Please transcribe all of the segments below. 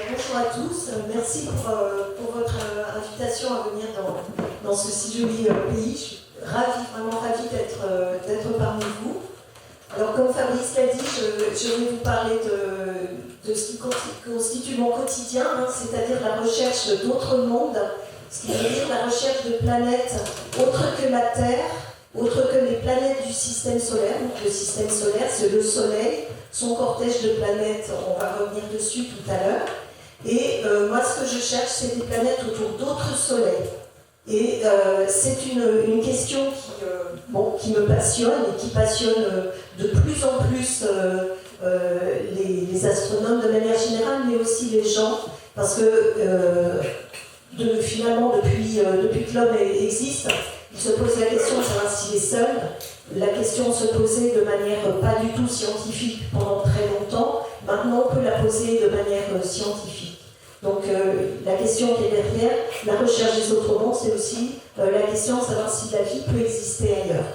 Bonjour à tous, merci pour votre invitation à venir dans ce si joli pays. Je suis vraiment ravie d'être parmi vous. Alors comme Fabrice l'a dit, je vais vous parler de ce qui constitue mon quotidien, c'est-à-dire la recherche d'autres mondes, ce qui veut dire la recherche de planètes autres que la Terre, autres que les planètes du système solaire. Donc le système solaire, c'est le Soleil, son cortège de planètes, on va revenir dessus tout à l'heure. Et moi, ce que je cherche, c'est des planètes autour d'autres soleils. Et c'est une question qui me passionne et qui passionne de plus en plus les astronomes de manière générale, mais aussi les gens, parce que finalement, depuis que l'homme existe, il se pose la question de savoir s'il est seul. La question se posait de manière pas du tout scientifique pendant très longtemps. Maintenant, on peut la poser de manière scientifique. Donc, la question qui est derrière, la recherche des autres mondes, c'est aussi la question de savoir si la vie peut exister ailleurs.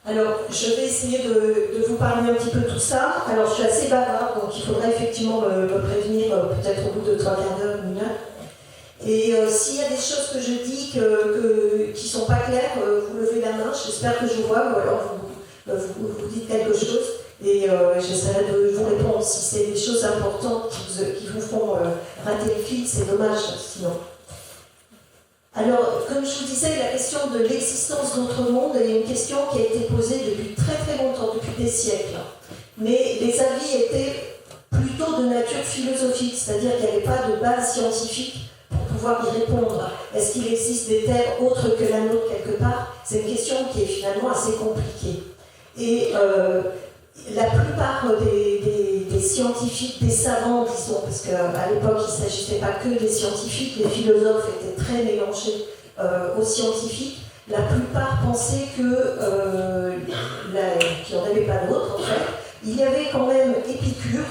Alors, je vais essayer de vous parler un petit peu de tout ça. Alors, je suis assez bavarde, donc il faudra effectivement me prévenir peut-être au bout de 3 quarts d'heure, 1 heure. Et s'il y a des choses que je dis qui ne sont pas claires, vous levez la main, j'espère que je vois, ou alors vous dites quelque chose, et j'essaierai de vous répondre. Si c'est des choses importantes qui vous font rater le fil, c'est dommage sinon. Alors, comme je vous disais, la question de l'existence d'autres mondes est une question qui a été posée depuis très très longtemps, depuis des siècles. Mais les avis étaient plutôt de nature philosophique, c'est-à-dire qu'il n'y avait pas de base scientifique pouvoir y répondre. Est-ce qu'il existe des terres autres que la nôtre quelque part? C'est une question qui est finalement assez compliquée. Et la plupart des scientifiques, des savants, disons, parce qu'à l'époque il ne s'agissait pas que des scientifiques, les philosophes étaient très mélangés aux scientifiques, la plupart pensaient qu'il n'y en avait pas d'autres en fait. Il y avait quand même Épicure,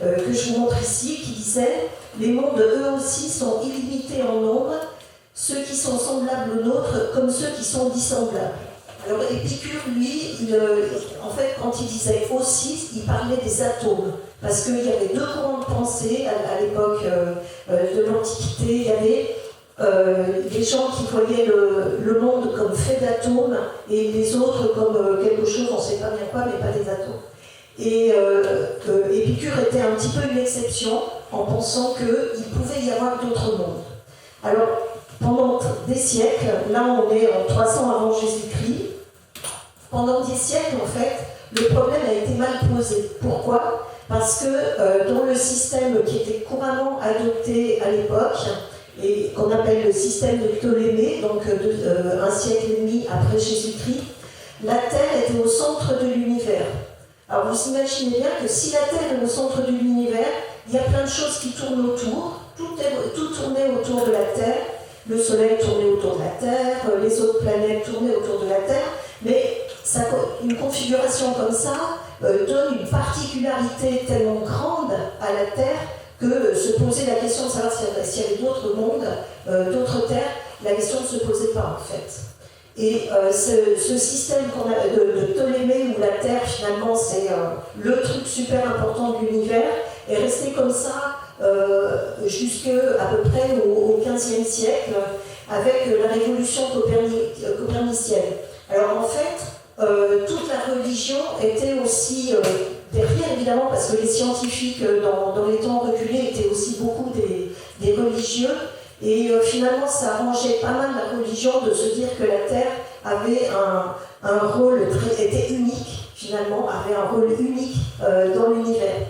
que je vous montre ici, qui disait « Les mondes, eux aussi, sont illimités en nombre, ceux qui sont semblables aux nôtres comme ceux qui sont dissemblables. » Alors Épicure, lui, en fait, quand il disait « aussi », il parlait des atomes, parce qu'il y avait 2 courants de pensée à l'époque de l'Antiquité. Il y avait des gens qui voyaient le monde comme fait d'atomes et les autres comme quelque chose, on ne sait pas bien quoi, mais pas des atomes. Et Épicure était un petit peu une exception en pensant qu'il pouvait y avoir d'autres mondes. Alors, pendant des siècles, là on est en 300 avant Jésus-Christ, pendant des siècles en fait, le problème a été mal posé. Pourquoi? Parce que dans le système qui était couramment adopté à l'époque, et qu'on appelle le système de Ptolémée, donc un siècle et demi après Jésus-Christ, la Terre était au centre de l'univers. Alors vous imaginez bien que si la Terre est au centre de l'univers, il y a plein de choses qui tournent autour, tout tournait autour de la Terre, le Soleil tournait autour de la Terre, les autres planètes tournaient autour de la Terre, mais une configuration comme ça donne une particularité tellement grande à la Terre que se poser la question de savoir s'il y avait d'autres mondes, d'autres terres, la question ne se posait pas en fait. Et ce système de Ptolémée où la Terre finalement c'est le truc super important de l'univers est resté comme ça jusqu'à peu près au XVe siècle avec la révolution copernicienne. Alors en fait, toute la religion était aussi derrière évidemment parce que les scientifiques dans les temps reculés étaient aussi beaucoup des religieux. Et finalement, ça arrangeait pas mal la religion de se dire que la Terre avait un rôle était unique, finalement, avait un rôle unique dans l'univers.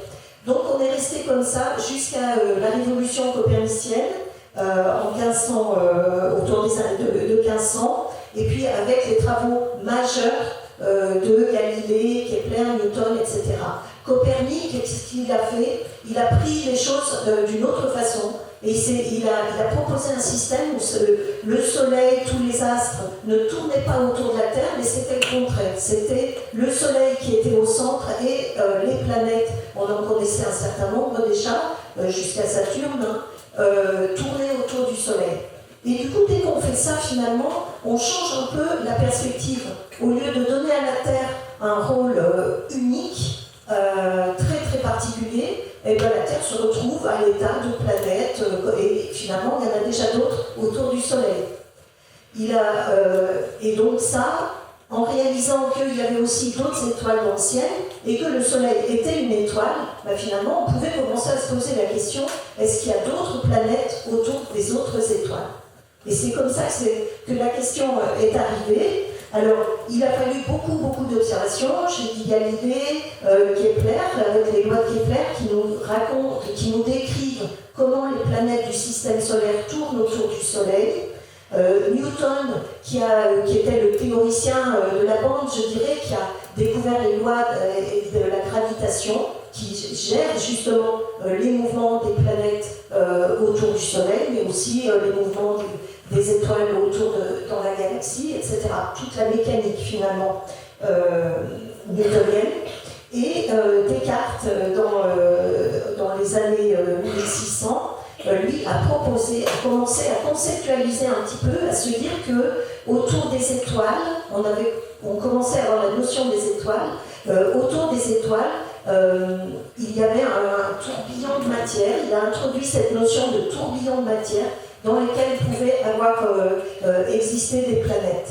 Donc on est resté comme ça jusqu'à la révolution copernicienne en 1500, autour de 1500, et puis avec les travaux majeurs de Galilée, Kepler, Newton, etc. Copernic, qu'est-ce qu'il a fait? Il a pris les choses d'une autre façon. Et il a proposé un système où le Soleil, tous les astres ne tournaient pas autour de la Terre, mais c'était le contraire. C'était le Soleil qui était au centre et les planètes, on en connaissait un certain nombre déjà, jusqu'à Saturne, tournaient autour du Soleil. Et du coup, dès qu'on fait ça, finalement, on change un peu la perspective. Au lieu de donner à la Terre un rôle unique, très très particulier, et bien la Terre se retrouve à l'état de planète, et finalement il y en a déjà d'autres autour du Soleil. Et donc ça, en réalisant qu'il y avait aussi d'autres étoiles dans le ciel, et que le Soleil était une étoile, ben finalement on pouvait commencer à se poser la question, est-ce qu'il y a d'autres planètes autour des autres étoiles? Et c'est comme ça que la question est arrivée. Alors, il a fallu beaucoup d'observations. J'ai dit Galilée, Kepler, avec les lois de Kepler qui nous racontent, qui nous décrivent comment les planètes du système solaire tournent autour du Soleil. Newton, qui était le théoricien de la bande, je dirais, qui a découvert les lois de la gravitation, qui gère justement les mouvements des planètes autour du Soleil, mais aussi les mouvements des étoiles dans la galaxie, etc. Toute la mécanique finalement newtonienne. Et Descartes, dans les années 1600, lui a commencé à conceptualiser un petit peu, à se dire que autour des étoiles, on commençait à avoir la notion des étoiles. Autour des étoiles, il y avait un tourbillon de matière. Il a introduit cette notion de tourbillon de matière dans lequel pouvaient avoir existé des planètes.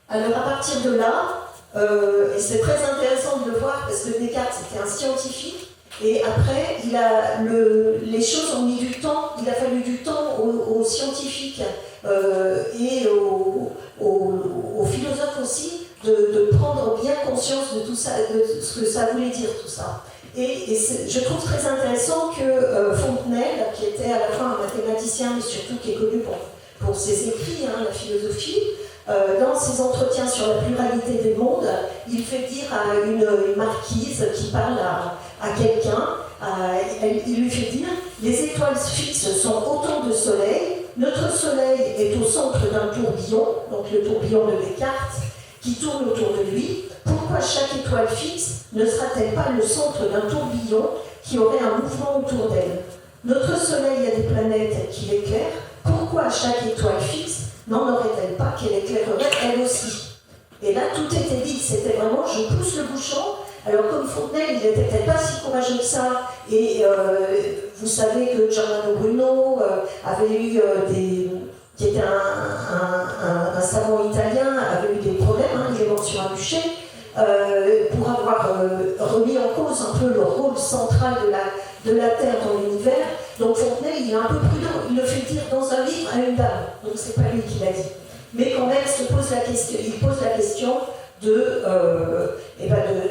Alors à partir de là, et c'est très intéressant de le voir parce que Descartes c'était un scientifique, et après les choses ont mis du temps, il a fallu du temps aux scientifiques et aux philosophes aussi de prendre bien conscience de tout ça, de ce que ça voulait dire tout ça. Et je trouve très intéressant que Fontenelle, qui était à la fois un mathématicien, mais surtout qui est connu pour ses écrits, la philosophie, dans ses entretiens sur la pluralité des mondes, il fait dire à une marquise qui parle à quelqu'un, il lui fait dire « Les étoiles fixes sont autant de soleils, notre soleil est au centre d'un tourbillon, donc le tourbillon de Descartes, qui tourne autour de lui. Pourquoi chaque étoile fixe ne sera-t-elle pas le centre d'un tourbillon qui aurait un mouvement autour d'elle? Notre Soleil a des planètes qui l'éclairent. Pourquoi chaque étoile fixe n'en aurait-elle pas qu'elle éclairerait elle aussi? » Et là, tout était dit. C'était vraiment, je pousse le bouchon. Alors, comme Fontenelle, il n'était peut-être pas si courageux que ça. Et vous savez que Giordano Bruno avait eu qui était un savant italien, avait eu des problèmes, il est mort sur un bûcher, pour avoir remis en cause un peu le rôle central de la Terre dans l'univers. Donc Fontenelle, il est un peu prudent, il le fait dire dans un livre à une dame, donc c'est pas lui qui l'a dit. Mais quand même, il pose la question de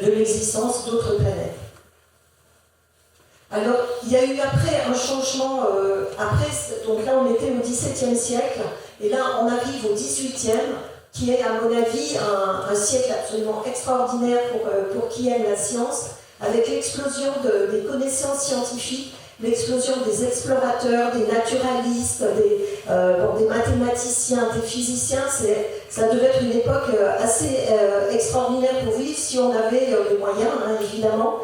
l'existence d'autres planètes. Alors, il y a eu après un changement, donc là on était au XVIIe siècle, et là on arrive au XVIIIe, qui est à mon avis un siècle absolument extraordinaire pour qui aime la science, avec l'explosion des connaissances scientifiques, l'explosion des explorateurs, des naturalistes, des mathématiciens, des physiciens. Ça devait être une époque assez extraordinaire pour vivre si on avait les moyens, évidemment,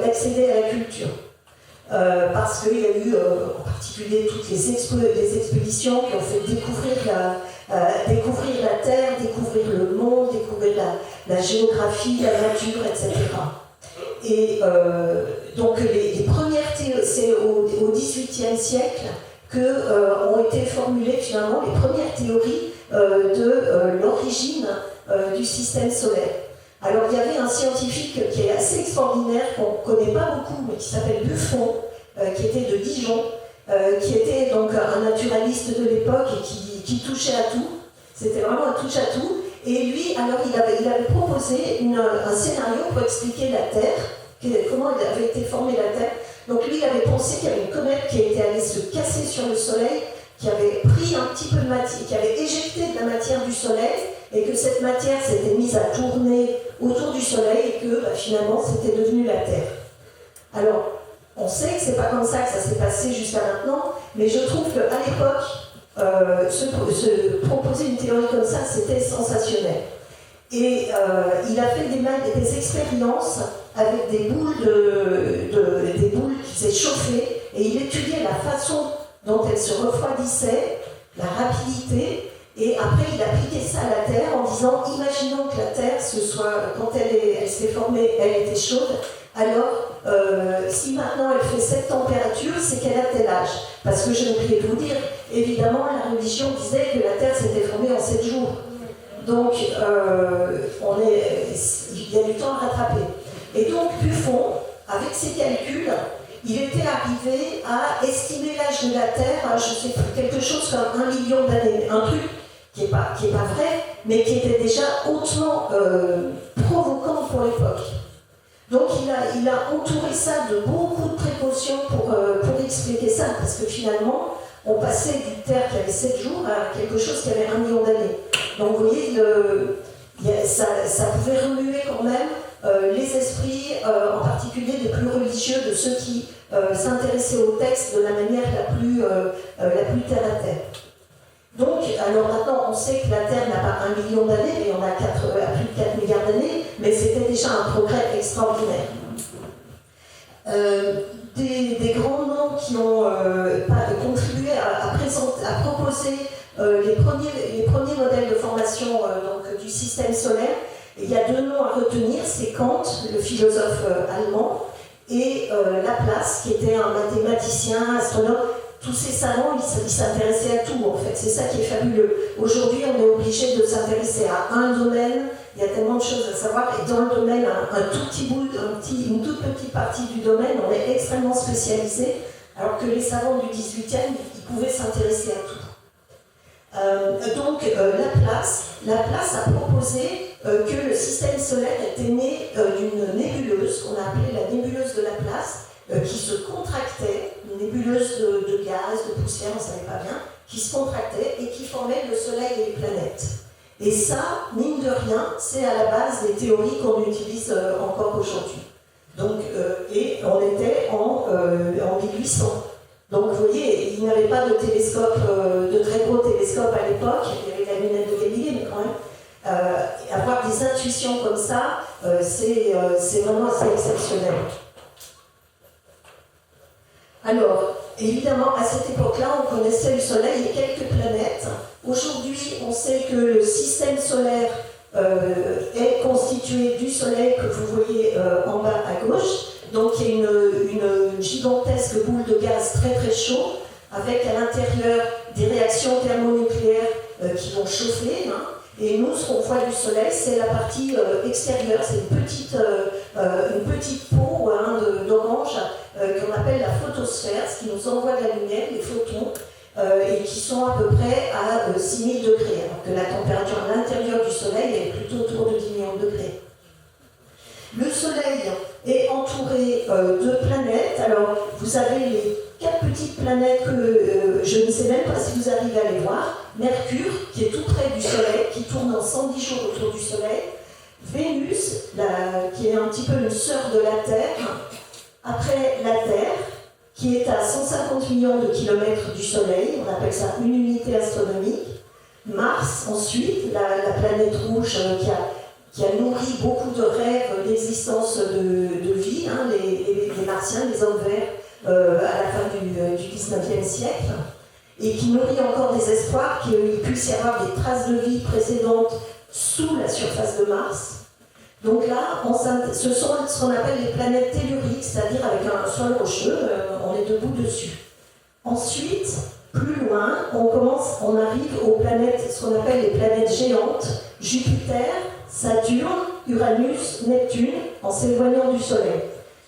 d'accéder à la culture. Parce qu'il y a eu en particulier toutes les expéditions qui ont fait découvrir la Terre, découvrir le monde, découvrir la géographie, la nature, etc. Et donc les premières théories, c'est au XVIIIe siècle qu'ont été formulées finalement les premières théories de l'origine du système solaire. Alors il y avait un scientifique qui est assez extraordinaire, qu'on ne connaît pas beaucoup, mais qui s'appelle Buffon, qui était de Dijon, qui était donc un naturaliste de l'époque et qui touchait à tout. C'était vraiment un touche à tout. Et lui, alors il avait proposé un scénario pour expliquer la Terre, comment avait été formée la Terre. Donc lui, il avait pensé qu'il y avait une comète qui était allée se casser sur le Soleil, qui avait pris un petit peu de matière, qui avait éjecté de la matière du Soleil, et que cette matière s'était mise à tourner autour du Soleil, et que finalement c'était devenu la Terre. Alors, on sait que c'est pas comme ça que ça s'est passé jusqu'à maintenant, mais je trouve qu'à l'époque, se proposer une théorie comme ça, c'était sensationnel. Et il a fait des expériences avec des boules qui s'échauffaient, et il étudiait la façon dont elles se refroidissaient, la rapidité, et après il appliquait ça à la Terre en disant, imaginons que la Terre, quand elle s'est formée, elle était chaude, alors si maintenant elle fait cette température, c'est qu'elle a tel âge. Parce que j'ai oublié de vous dire, évidemment, la religion disait que la Terre s'était formée en 7 jours. Donc, il y a du temps à rattraper. Et donc, Buffon, avec ses calculs, il était arrivé à estimer l'âge de la Terre à, je sais plus, quelque chose comme 1 million d'années. Un truc qui n'est pas vrai, mais qui était déjà hautement provoquant pour l'époque. Donc il a entouré ça de beaucoup de précautions pour expliquer ça, parce que finalement, on passait d'une Terre qui avait 7 jours à quelque chose qui avait 1 million d'années. Donc vous voyez, ça pouvait remuer quand même les esprits, en particulier des plus religieux, de ceux qui s'intéressaient au texte de la manière la plus terre à terre. Donc, alors maintenant, on sait que la Terre n'a pas 1 million d'années, mais on a plus de 4 milliards d'années, mais c'était déjà un progrès extraordinaire. Des grands noms qui ont contribué à proposer les premiers modèles de formation donc, du système solaire. Il y a 2 noms à retenir, c'est Kant, le philosophe allemand, et Laplace, qui était un mathématicien, astronome. Tous ces savants, ils s'intéressaient à tout, en fait. C'est ça qui est fabuleux. Aujourd'hui, on est obligé de s'intéresser à un domaine. Il y a tellement de choses à savoir. Et dans le domaine, un tout petit bout, une toute petite partie du domaine, on est extrêmement spécialisé. Alors que les savants du 18e, ils pouvaient s'intéresser à tout. Donc, Laplace a proposé que le système solaire était né d'une nébuleuse, qu'on a appelée la nébuleuse de Laplace, qui se contractait, une nébuleuse de gaz, de poussière, on ne savait pas bien, qui se contractait et qui formait le Soleil et les planètes. Et ça, mine de rien, c'est à la base des théories qu'on utilise encore aujourd'hui. Donc, et on était en 1800. Donc vous voyez, il n'y avait pas de télescope, de très gros télescopes à l'époque, il y avait la lunette de Galilée, mais quand même, avoir des intuitions comme ça, c'est vraiment assez exceptionnel. Alors, évidemment, à cette époque-là, on connaissait le Soleil et quelques planètes. Aujourd'hui, on sait que le système solaire est constitué du Soleil que vous voyez en bas à gauche. Donc, il y a une gigantesque boule de gaz très très chaud, avec à l'intérieur des réactions thermonucléaires qui vont chauffer. Hein. Et nous, ce qu'on voit du Soleil, c'est la partie extérieure, c'est une petite peau d'orange qu'on appelle la photosphère, ce qui nous envoie de la lumière, les photons, et qui sont à peu près à 6000 degrés, alors que la température à l'intérieur du Soleil est plutôt autour de 10 millions de degrés. Le Soleil est entouré de planètes. Alors, vous avez les 4 petites planètes que je ne sais même pas si vous arrivez à les voir. Mercure, qui est tout près du Soleil, qui tourne en 110 jours autour du Soleil. Vénus, qui est un petit peu une sœur de la Terre. Après, la Terre, qui est à 150 millions de kilomètres du Soleil. On appelle ça une unité astronomique. Mars, ensuite, la planète rouge qui a nourri beaucoup de rêves d'existence de vie, hein, les Martiens, les hommes verts, à la fin du 19e siècle, et qui nourrit encore des espoirs qu'il puisse y avoir des traces de vie précédentes sous la surface de Mars. Donc là, ce sont ce qu'on appelle les planètes telluriques, c'est-à-dire avec un sol rocheux, on est debout dessus. Ensuite, plus loin, on arrive aux planètes, ce qu'on appelle les planètes géantes, Jupiter, Saturne, Uranus, Neptune, en s'éloignant du Soleil.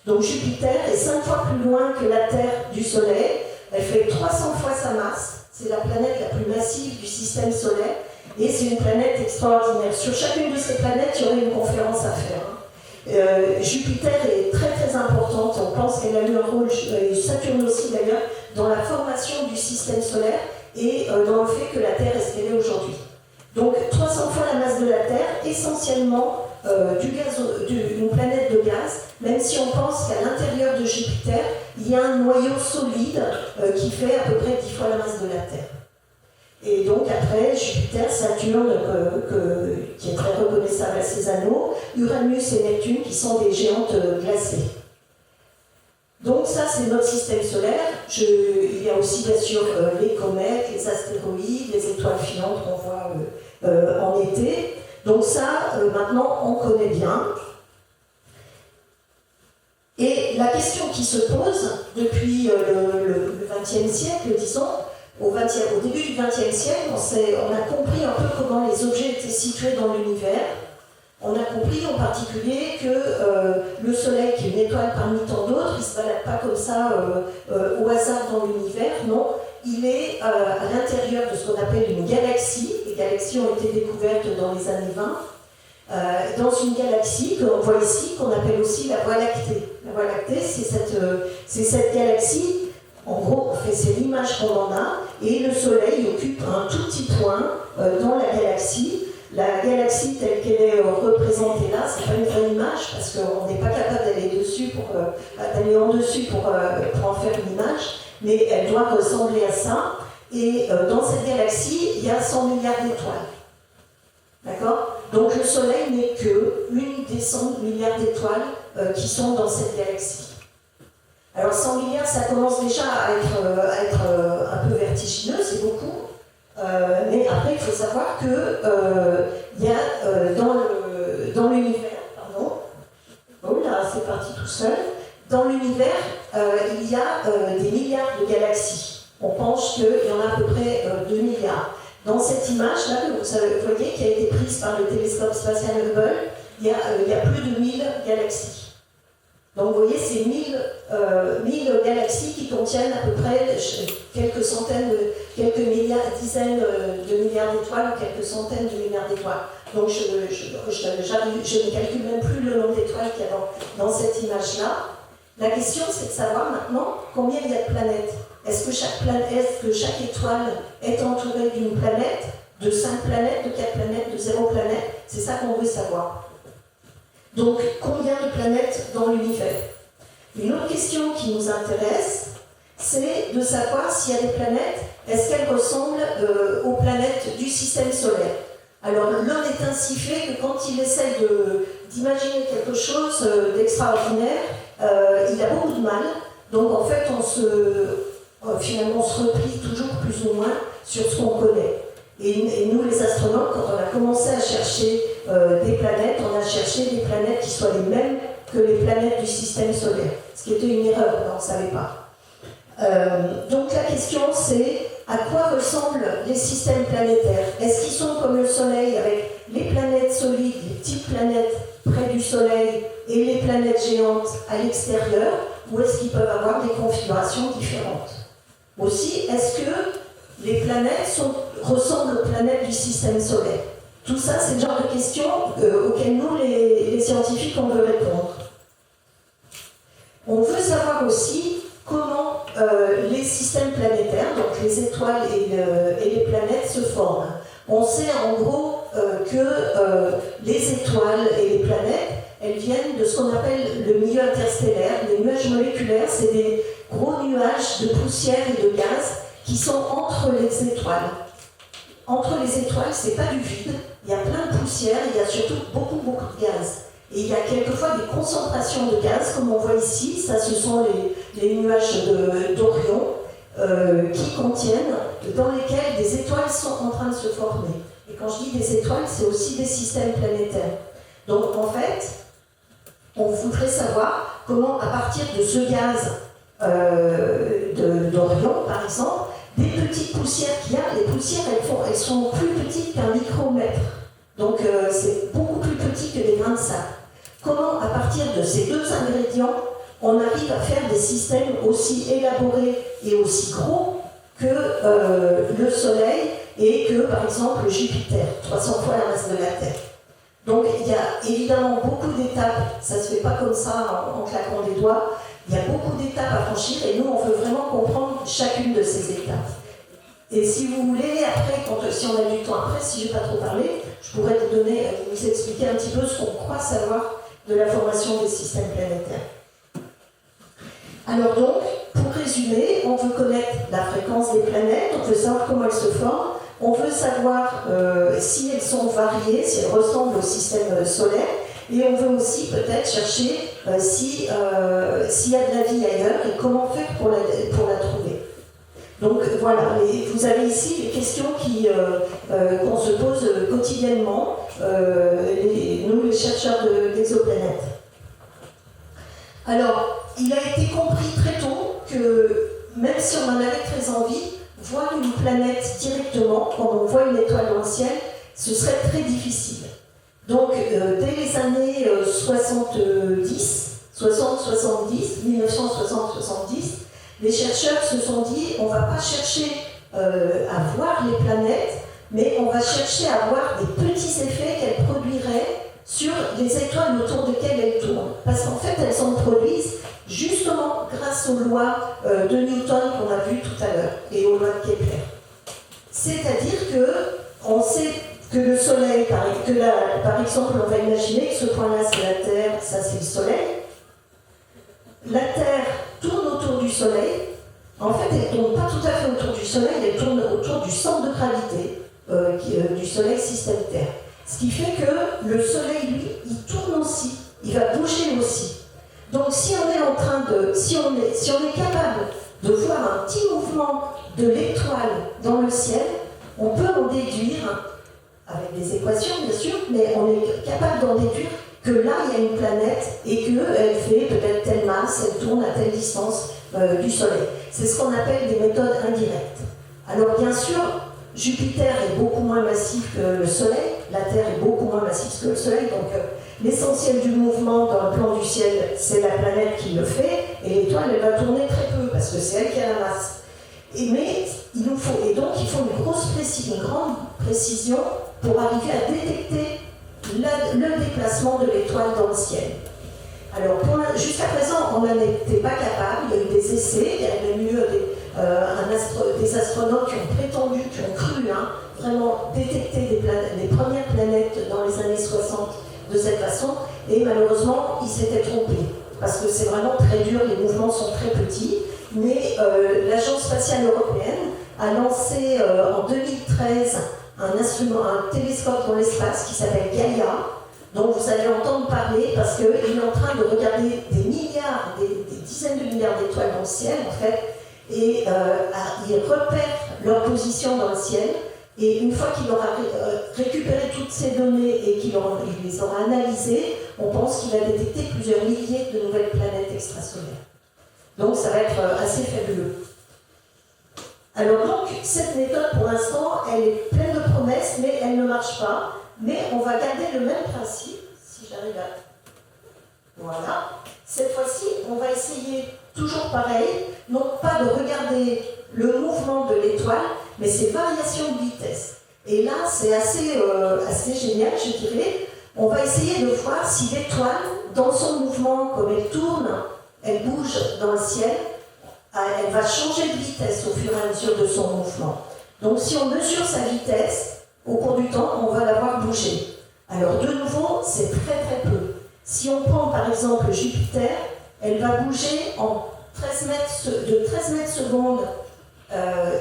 Donc Jupiter est 5 fois plus loin que la Terre du Soleil, elle fait 300 fois sa masse, c'est la planète la plus massive du système solaire, et c'est une planète extraordinaire. Sur chacune de ces planètes, il y aurait une conférence à faire. Jupiter est très très importante, on pense qu'elle a eu un rôle, et Saturne aussi d'ailleurs, dans la formation du système solaire et dans le fait que la Terre est ce qu'elle est aujourd'hui. Donc 300 fois la masse de la Terre, essentiellement une planète de gaz, même si on pense qu'à l'intérieur de Jupiter, il y a un noyau solide qui fait à peu près 10 fois la masse de la Terre. Et donc après, Jupiter, Saturne, qui est très reconnaissable à ses anneaux, Uranus et Neptune, qui sont des géantes glacées. Donc ça, c'est notre système solaire. Il y a aussi, bien sûr, les comètes, les astéroïdes, les étoiles filantes qu'on voit en été. Donc ça, maintenant, on connaît bien. Et Mais la question qui se pose depuis le XXe siècle, disons, au début du XXe siècle, on a compris un peu comment les objets étaient situés dans l'univers. On a compris en particulier que le Soleil, qui est une étoile parmi tant d'autres, il ne se balade pas comme ça au hasard dans l'univers, non. Il est à l'intérieur de ce qu'on appelle une galaxie. Les galaxies ont été découvertes dans les années 20. Dans une galaxie que l'on voit ici, qu'on appelle aussi la Voie lactée. La Voie lactée, c'est cette galaxie, en gros, c'est l'image qu'on en a, et le Soleil occupe un tout petit point dans la galaxie. La galaxie telle qu'elle est représentée là, c'est pas une vraie image, parce qu'on n'est pas capable d'aller en dessus pour en faire une image, mais elle doit ressembler à ça. Et dans cette galaxie, il y a 100 milliards d'étoiles. D'accord ? Donc le Soleil n'est qu'une des 100 milliards d'étoiles qui sont dans cette galaxie. Alors 100 milliards, ça commence déjà à être un peu vertigineux, c'est beaucoup. Mais après, il faut savoir qu'il y a dans l'univers, pardon, oh là, c'est parti tout seul, dans l'univers, il y a des milliards de galaxies. On pense qu'il y en a à peu près 2 milliards. Dans cette image-là, que vous voyez, qui a été prise par le télescope spatial Hubble, il y a plus de 1000 galaxies. Donc vous voyez, c'est 1000 galaxies qui contiennent à peu près quelques dizaines de milliards d'étoiles ou quelques centaines de milliards d'étoiles. Donc je ne calcule même plus le nombre d'étoiles qu'il y a dans cette image-là. La question, c'est de savoir maintenant combien il y a de planètes. Est-ce que chaque étoile est entourée d'une planète, de 5 planètes, de 4 planètes, de 0 planète? C'est ça qu'on veut savoir. Donc, combien de planètes dans l'univers? Une autre question qui nous intéresse, c'est de savoir s'il y a des planètes, est-ce qu'elles ressemblent aux planètes du système solaire? Alors, l'homme est ainsi fait que quand il essaie d'imaginer quelque chose d'extraordinaire, il a beaucoup de mal. Donc, en fait, finalement, on se replie toujours plus ou moins sur ce qu'on connaît. Et nous, les astronomes, quand on a commencé à chercher des planètes, on a cherché des planètes qui soient les mêmes que les planètes du système solaire. Ce qui était une erreur, on ne savait pas. Donc la question, c'est à quoi ressemblent les systèmes planétaires? Est-ce qu'ils sont comme le Soleil, avec les planètes solides, les petites planètes près du Soleil, et les planètes géantes à l'extérieur, ou est-ce qu'ils peuvent avoir des configurations différentes? Aussi, est-ce que les planètes ressemblent aux planètes du système solaire? Tout ça, c'est le genre de questions auxquelles nous, les scientifiques, on veut répondre. On veut savoir aussi comment les systèmes planétaires, donc les étoiles et les planètes, se forment. On sait en gros que les étoiles et les planètes, elles viennent de ce qu'on appelle le milieu interstellaire. Les nuages moléculaires, c'est des gros nuages de poussière et de gaz qui sont entre les étoiles. Entre les étoiles, c'est pas du vide, il y a plein de poussière, il y a surtout beaucoup de gaz. Et il y a quelquefois des concentrations de gaz, comme on voit ici, ça ce sont les nuages d'Orion, qui contiennent, dans lesquels des étoiles sont en train de se former. Et quand je dis des étoiles, c'est aussi des systèmes planétaires. Donc en fait, on voudrait savoir comment, à partir de ce gaz d'Orion, par exemple, des petites poussières qu'il y a, les poussières, elles sont plus petites qu'un micromètre. Donc c'est beaucoup plus petit que des grains de sable. Comment, à partir de ces deux ingrédients, on arrive à faire des systèmes aussi élaborés et aussi gros que le Soleil et que, par exemple, Jupiter, 300 fois la masse de la Terre. Donc il y a évidemment beaucoup d'étapes, ça ne se fait pas comme ça en claquant des doigts, il y a beaucoup d'étapes à franchir et nous, on veut vraiment comprendre chacune de ces étapes. Et si vous voulez, après, si on a du temps après, si je n'ai pas trop parlé, je pourrais vous expliquer un petit peu ce qu'on croit savoir de la formation des systèmes planétaires. Alors donc, pour résumer, on veut connaître la fréquence des planètes, on veut savoir comment elles se forment, on veut savoir si elles sont variées, si elles ressemblent au système solaire, et on veut aussi peut-être chercher s'il y a de la vie ailleurs et comment faire pour la trouver. Donc voilà, vous avez ici les questions qu'on se pose quotidiennement, nous les chercheurs d'exoplanètes. Alors, il a été compris très tôt que, même si on en avait très envie, voir une planète directement, quand on voit une étoile dans le ciel, ce serait très difficile. Donc, dès les années 1960-70, les chercheurs se sont dit, on ne va pas chercher à voir les planètes, mais on va chercher à voir des petits effets qu'elles produiraient sur les étoiles autour desquelles elles tournent. Parce qu'en fait, elles s'en produisent justement grâce aux lois de Newton qu'on a vues tout à l'heure, et aux lois de Kepler. C'est-à-dire qu'on sait que le Soleil, par exemple, on va imaginer que ce point-là c'est la Terre, ça c'est le Soleil. La Terre tourne autour du Soleil. En fait, elle ne tourne pas tout à fait autour du Soleil, elle tourne autour du centre de gravité du Soleil système Terre. Ce qui fait que le Soleil, lui, il tourne aussi, il va bouger aussi. Donc si on est capable de voir un petit mouvement de l'étoile dans le ciel, on peut en déduire, avec des équations bien sûr, mais on est capable d'en déduire que là il y a une planète et qu'elle fait peut-être telle masse, elle tourne à telle distance du Soleil. C'est ce qu'on appelle des méthodes indirectes. Alors bien sûr, Jupiter est beaucoup moins massif que le Soleil, la Terre est beaucoup moins massive que le Soleil, donc l'essentiel du mouvement dans le plan du ciel, c'est la planète qui le fait, et l'étoile, elle va tourner très peu, parce que c'est elle qui a la masse. Mais il faut une grande précision pour arriver à détecter le déplacement de l'étoile dans le ciel. Alors, jusqu'à présent, on n'en était pas capable, il y a eu des essais, il y a même eu des astronautes qui ont prétendu, qui ont cru vraiment détecter les premières planètes dans les années 60 de cette façon, et malheureusement, ils s'étaient trompés, parce que c'est vraiment très dur, les mouvements sont très petits, mais l'Agence spatiale européenne a lancé en 2013 un télescope dans l'espace qui s'appelle Gaia, dont vous allez entendre parler parce qu'il est en train de regarder des dizaines de milliards d'étoiles dans le ciel, en fait, et il repère leur position dans le ciel. Et une fois qu'il aura récupéré toutes ces données et qu'il les aura analysées, on pense qu'il va détecter plusieurs milliers de nouvelles planètes extrasolaires. Donc ça va être assez fabuleux. Alors donc, cette méthode, pour l'instant, elle est pleine de promesses, mais elle ne marche pas. Mais on va garder le même principe, si j'arrive à... Voilà. Cette fois-ci, on va essayer, toujours pareil, non pas de regarder le mouvement de l'étoile, mais ses variations de vitesse. Et là, c'est assez génial, je dirais. On va essayer de voir si l'étoile, dans son mouvement, comme elle tourne, elle bouge dans le ciel, elle va changer de vitesse au fur et à mesure de son mouvement. Donc si on mesure sa vitesse, au cours du temps, on va la voir bouger. Alors de nouveau, c'est très très peu. Si on prend par exemple Jupiter, elle va bouger de 13 mètres secondes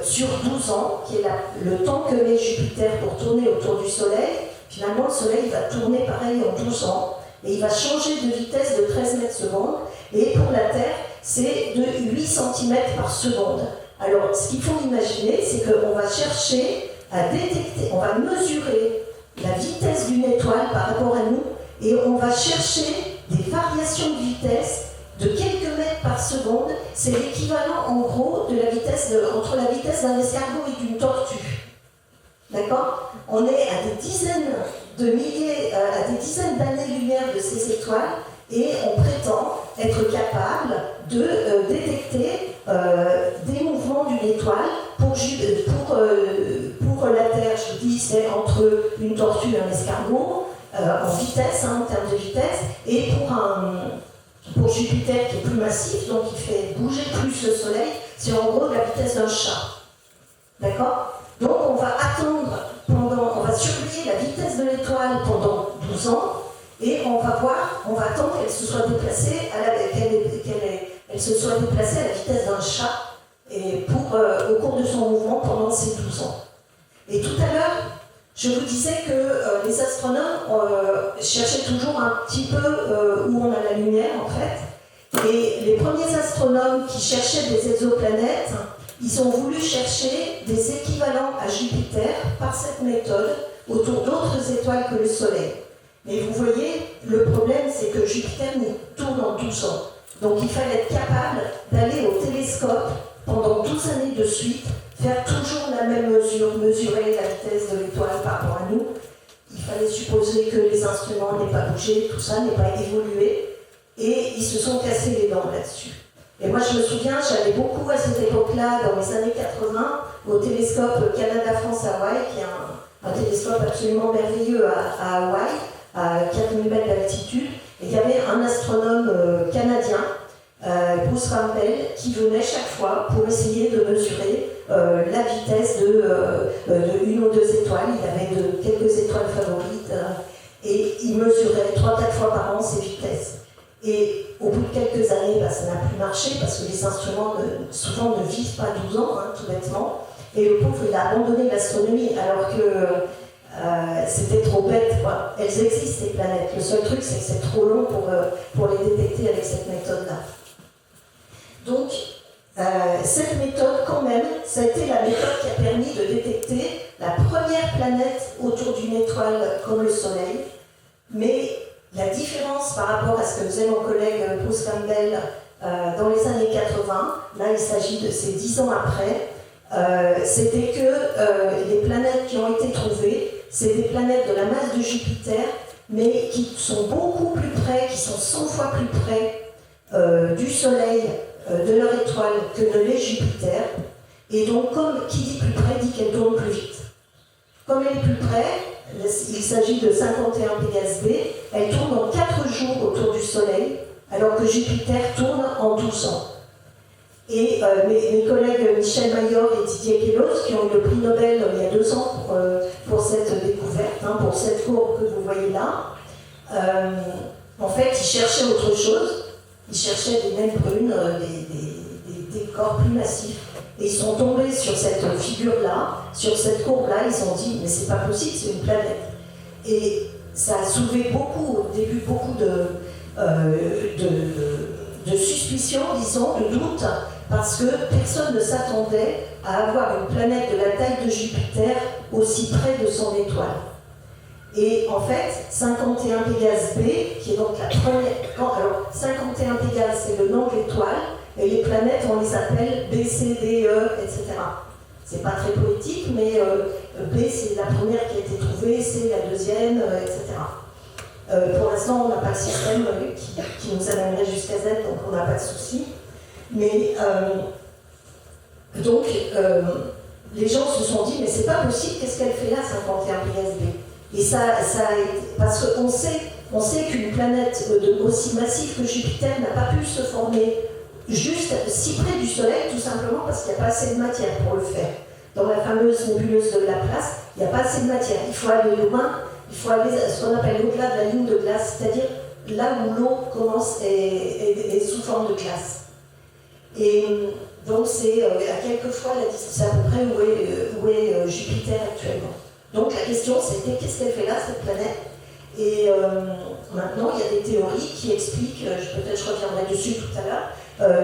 sur 12 ans, qui est le temps que met Jupiter pour tourner autour du Soleil. Finalement, le Soleil va tourner pareil en 12 ans, et il va changer de vitesse de 13 mètres secondes. Et pour la Terre, c'est de 8 cm par seconde. Alors, ce qu'il faut imaginer, c'est qu'on va chercher à détecter, on va mesurer la vitesse d'une étoile par rapport à nous, et on va chercher des variations de vitesse de quelques mètres par seconde. C'est l'équivalent, en gros, de la vitesse entre la vitesse d'un escargot et d'une tortue. D'accord ? On est à des dizaines d'années-lumière de ces étoiles, et on prétend être capable de détecter des mouvements d'une étoile. Pour la Terre, je vous dis, c'est entre une tortue et un escargot, en vitesse, en termes de vitesse, et pour Jupiter qui est plus massif, donc qui fait bouger plus le Soleil, c'est en gros la vitesse d'un chat. D'accord ? Donc on va surveiller la vitesse de l'étoile pendant 12 ans, et on va attendre qu'elle se soit déplacée à la vitesse d'un chat au cours de son mouvement pendant ces 12 ans. Et tout à l'heure, je vous disais que les astronomes cherchaient toujours un petit peu où on a la lumière, en fait. Et les premiers astronomes qui cherchaient des exoplanètes, ils ont voulu chercher des équivalents à Jupiter par cette méthode autour d'autres étoiles que le Soleil. Mais vous voyez, le problème, c'est que Jupiter tourne en 12 ans. Donc il fallait être capable d'aller au télescope pendant 12 années de suite, faire toujours la même mesure, mesurer la vitesse de l'étoile par rapport à nous. Il fallait supposer que les instruments n'aient pas bougé, tout ça n'ait pas évolué, et ils se sont cassés les dents là-dessus. Et moi je me souviens, j'allais beaucoup à cette époque-là, dans les années 80, au télescope Canada-France-Hawaï, qui est un télescope absolument merveilleux à Hawaï, à 4000 mètres d'altitude. Et il y avait un astronome canadien, Bruce Campbell, qui venait chaque fois pour essayer de mesurer la vitesse de une ou deux étoiles. Il avait quelques étoiles favorites et il mesurait 3-4 fois par an ses vitesses. Et au bout de quelques années, ça n'a plus marché parce que les instruments souvent ne vivent pas 12 ans, tout bêtement. Et le pauvre, il a abandonné l'astronomie alors que c'était trop bête, quoi. Elles existent, les planètes. Le seul truc, c'est que c'est trop long pour les détecter avec cette méthode-là. Donc, cette méthode, quand même, ça a été la méthode qui a permis de détecter la première planète autour d'une étoile comme le Soleil. Mais la différence par rapport à ce que faisait mon collègue Bruce Campbell dans les années 80, là il s'agit de ces 10 ans après, c'était que les planètes qui ont été trouvées, c'est des planètes de la masse de Jupiter, mais qui sont beaucoup plus près, qui sont 100 fois plus près du Soleil, de leur étoile, que ne l'est Jupiter. Et donc, comme qui dit plus près, dit qu'elle tourne plus vite. Comme elle est plus près, il s'agit de 51 Pégase B, elle tourne en 4 jours autour du Soleil, alors que Jupiter tourne en 12 ans. Et mes collègues Michel Mayor et Didier Queloz, qui ont eu le prix Nobel il y a 2 ans pour cette découverte, pour cette courbe que vous voyez là, en fait, ils cherchaient autre chose. Ils cherchaient des naines brunes, des corps plus massifs. Et ils sont tombés sur cette figure-là, sur cette courbe-là, ils ont dit, mais c'est pas possible, c'est une planète. Et ça a soulevé au début beaucoup de suspicions, disons, de doutes, parce que personne ne s'attendait à avoir une planète de la taille de Jupiter aussi près de son étoile. Et en fait, 51 Pégase B, qui est donc la première... Alors, 51 Pégase, c'est le nom de l'étoile, et les planètes, on les appelle B, C, D, E, etc. C'est pas très poétique, mais B, c'est la première qui a été trouvée, C, la deuxième, etc. Pour l'instant, on n'a pas de système qui nous amènerait jusqu'à Z, donc on n'a pas de souci. Mais donc, les gens se sont dit, mais c'est pas possible, qu'est-ce qu'elle fait là, 51 Pégase B? Et ça a été, parce qu'on sait qu'une planète aussi massive que Jupiter n'a pas pu se former juste si près du Soleil, tout simplement parce qu'il n'y a pas assez de matière pour le faire. Dans la fameuse nébuleuse de Laplace, il n'y a pas assez de matière. Il faut aller loin, il faut aller à ce qu'on appelle au-delà de la ligne de glace, c'est-à-dire là où l'eau commence est sous forme de glace. Et donc c'est à quelques fois la distance, à peu près où est Jupiter actuellement. Donc la question c'était qu'est-ce qu'elle fait là, cette planète? Et maintenant il y a des théories qui expliquent, peut-être je reviendrai dessus tout à l'heure,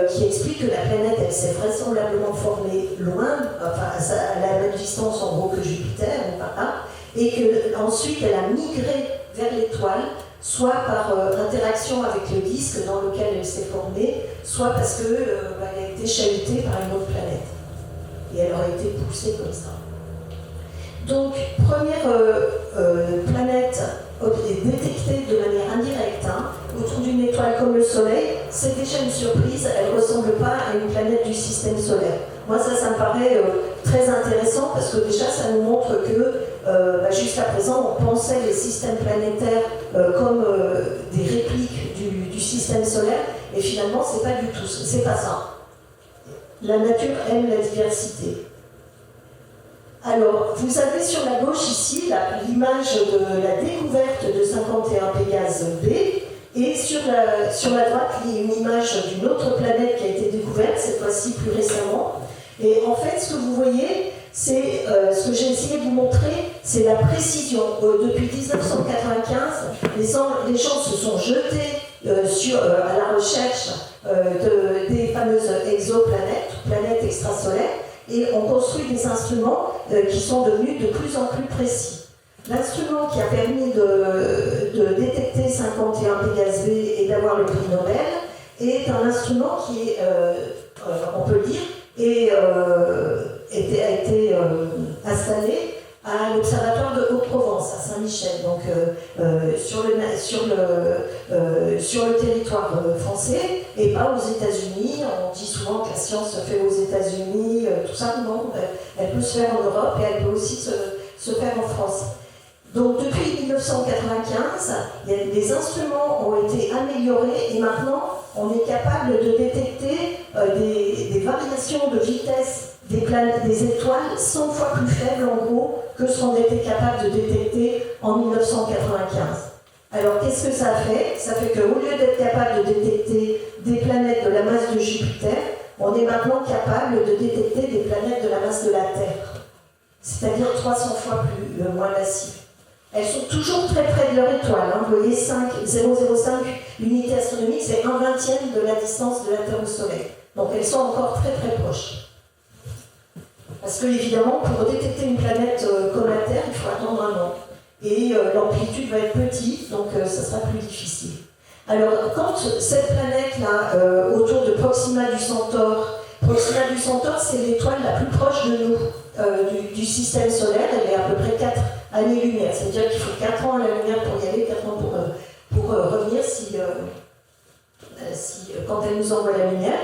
qui expliquent que la planète elle s'est vraisemblablement formée loin, enfin à la même distance en gros que Jupiter, et qu'ensuite elle a migré vers l'étoile, soit par interaction avec le disque dans lequel elle s'est formée, soit parce qu'elle a été chahutée par une autre planète. Et elle aurait été poussée comme ça. Donc, première planète détectée de manière indirecte autour d'une étoile comme le Soleil, c'est déjà une surprise, elle ne ressemble pas à une planète du système solaire. Moi, ça me paraît très intéressant parce que déjà, ça nous montre que jusqu'à présent, on pensait les systèmes planétaires comme des répliques du système solaire, et finalement, c'est pas du tout, c'est pas ça. La nature aime la diversité. Alors, vous avez sur la gauche ici l'image de la découverte de 51 Pégase B, et sur la droite, il y a une image d'une autre planète qui a été découverte, cette fois-ci plus récemment. Et en fait, ce que vous voyez, c'est ce que j'ai essayé de vous montrer, c'est la précision. Depuis 1995, les gens se sont jetés à la recherche des fameuses exoplanètes, planètes extrasolaires, et on construit des instruments qui sont devenus de plus en plus précis. L'instrument qui a permis de détecter 51 Pégase B et d'avoir le prix Nobel est un instrument qui est, on peut le dire, a été installé à l'Observatoire de Haute-Provence, à Saint-Michel, donc sur le territoire français, et pas aux États-Unis. On dit souvent que la science se fait aux États-Unis, tout ça, non, elle peut se faire en Europe et elle peut aussi se faire en France. Donc depuis 1995, les instruments ont été améliorés et maintenant on est capable de détecter des variations de vitesse des étoiles 100 fois plus faibles en gros que ce qu'on était capable de détecter en 1995. Alors qu'est-ce que ça fait? Ça fait qu'au lieu d'être capable de détecter des planètes de la masse de Jupiter, on est maintenant capable de détecter des planètes de la masse de la Terre, c'est-à-dire 300 fois moins massives. Elles sont toujours très près de leur étoile. Hein. Vous voyez, 0,05 unités astronomiques, c'est 1/20 de la distance de la Terre au Soleil. Donc elles sont encore très très proches. Parce que, évidemment, pour détecter une planète comme la Terre, il faut attendre un an. Et l'amplitude va être petite, donc ça sera plus difficile. Alors, quand cette planète-là, autour de Proxima du Centaure, c'est l'étoile la plus proche de nous, du système solaire. Elle est à peu près 4 années-lumière. C'est-à-dire qu'il faut 4 ans à la lumière pour y aller, 4 ans pour revenir quand elle nous envoie la lumière.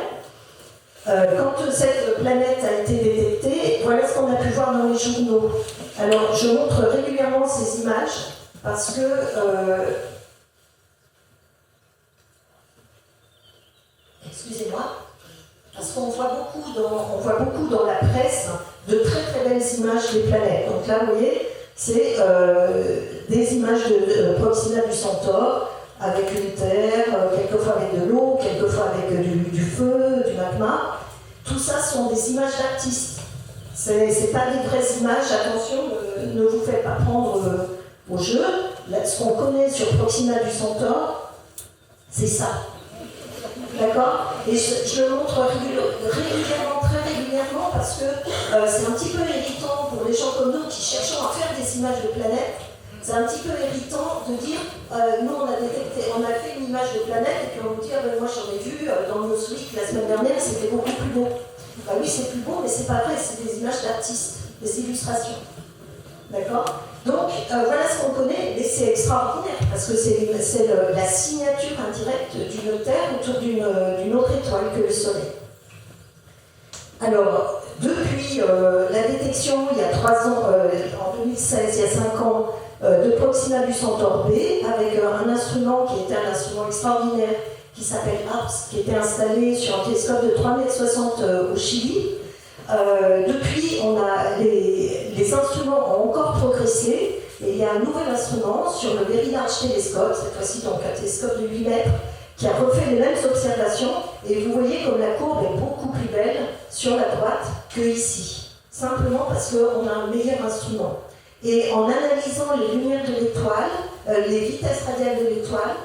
Quand cette planète a été détectée, voilà ce qu'on a pu voir dans les journaux. Alors, je montre régulièrement ces images parce que excusez-moi, parce qu'on voit beaucoup dans la presse de très très belles images des planètes. Donc là, vous voyez, c'est des images de Proxima du Centaure avec une Terre, quelquefois avec de l'eau, quelquefois avec du feu, du magma. Tout ça sont des images d'artistes. C'est pas des vraies images, attention, ne vous faites pas prendre au jeu. Là, ce qu'on connaît sur Proxima du Centaure, c'est ça. D'accord? Et je le montre régulièrement, très régulièrement, parce que c'est un petit peu irritant pour les gens comme nous qui cherchons à faire des images de planètes. C'est un petit peu irritant de dire, nous on a fait une image de planète et puis on nous dit, moi j'en ai vu dans le Newsweek la semaine dernière, c'était beaucoup plus beau. Bah oui, c'est plus beau, mais c'est pas vrai, c'est des images d'artistes, des illustrations. D'accord? Donc voilà ce qu'on connaît, et c'est extraordinaire, parce que c'est la signature indirecte d'une Terre autour d'une autre étoile que le Soleil. Alors, depuis la détection, il y a 3 ans, en 2016, il y a 5 ans, de Proxima du Centaure B, avec un instrument qui était un instrument extraordinaire, qui s'appelle ARPS, qui était installé sur un télescope de 3,60 m au Chili. Depuis, les instruments ont encore progressé, et il y a un nouvel instrument sur le Very Large Telescope, cette fois-ci donc un télescope de 8 mètres, qui a refait les mêmes observations, et vous voyez comme la courbe est beaucoup plus belle sur la droite que ici, simplement parce qu'on a un meilleur instrument. Et en analysant les lumières de l'étoile, les vitesses radiales de l'étoile,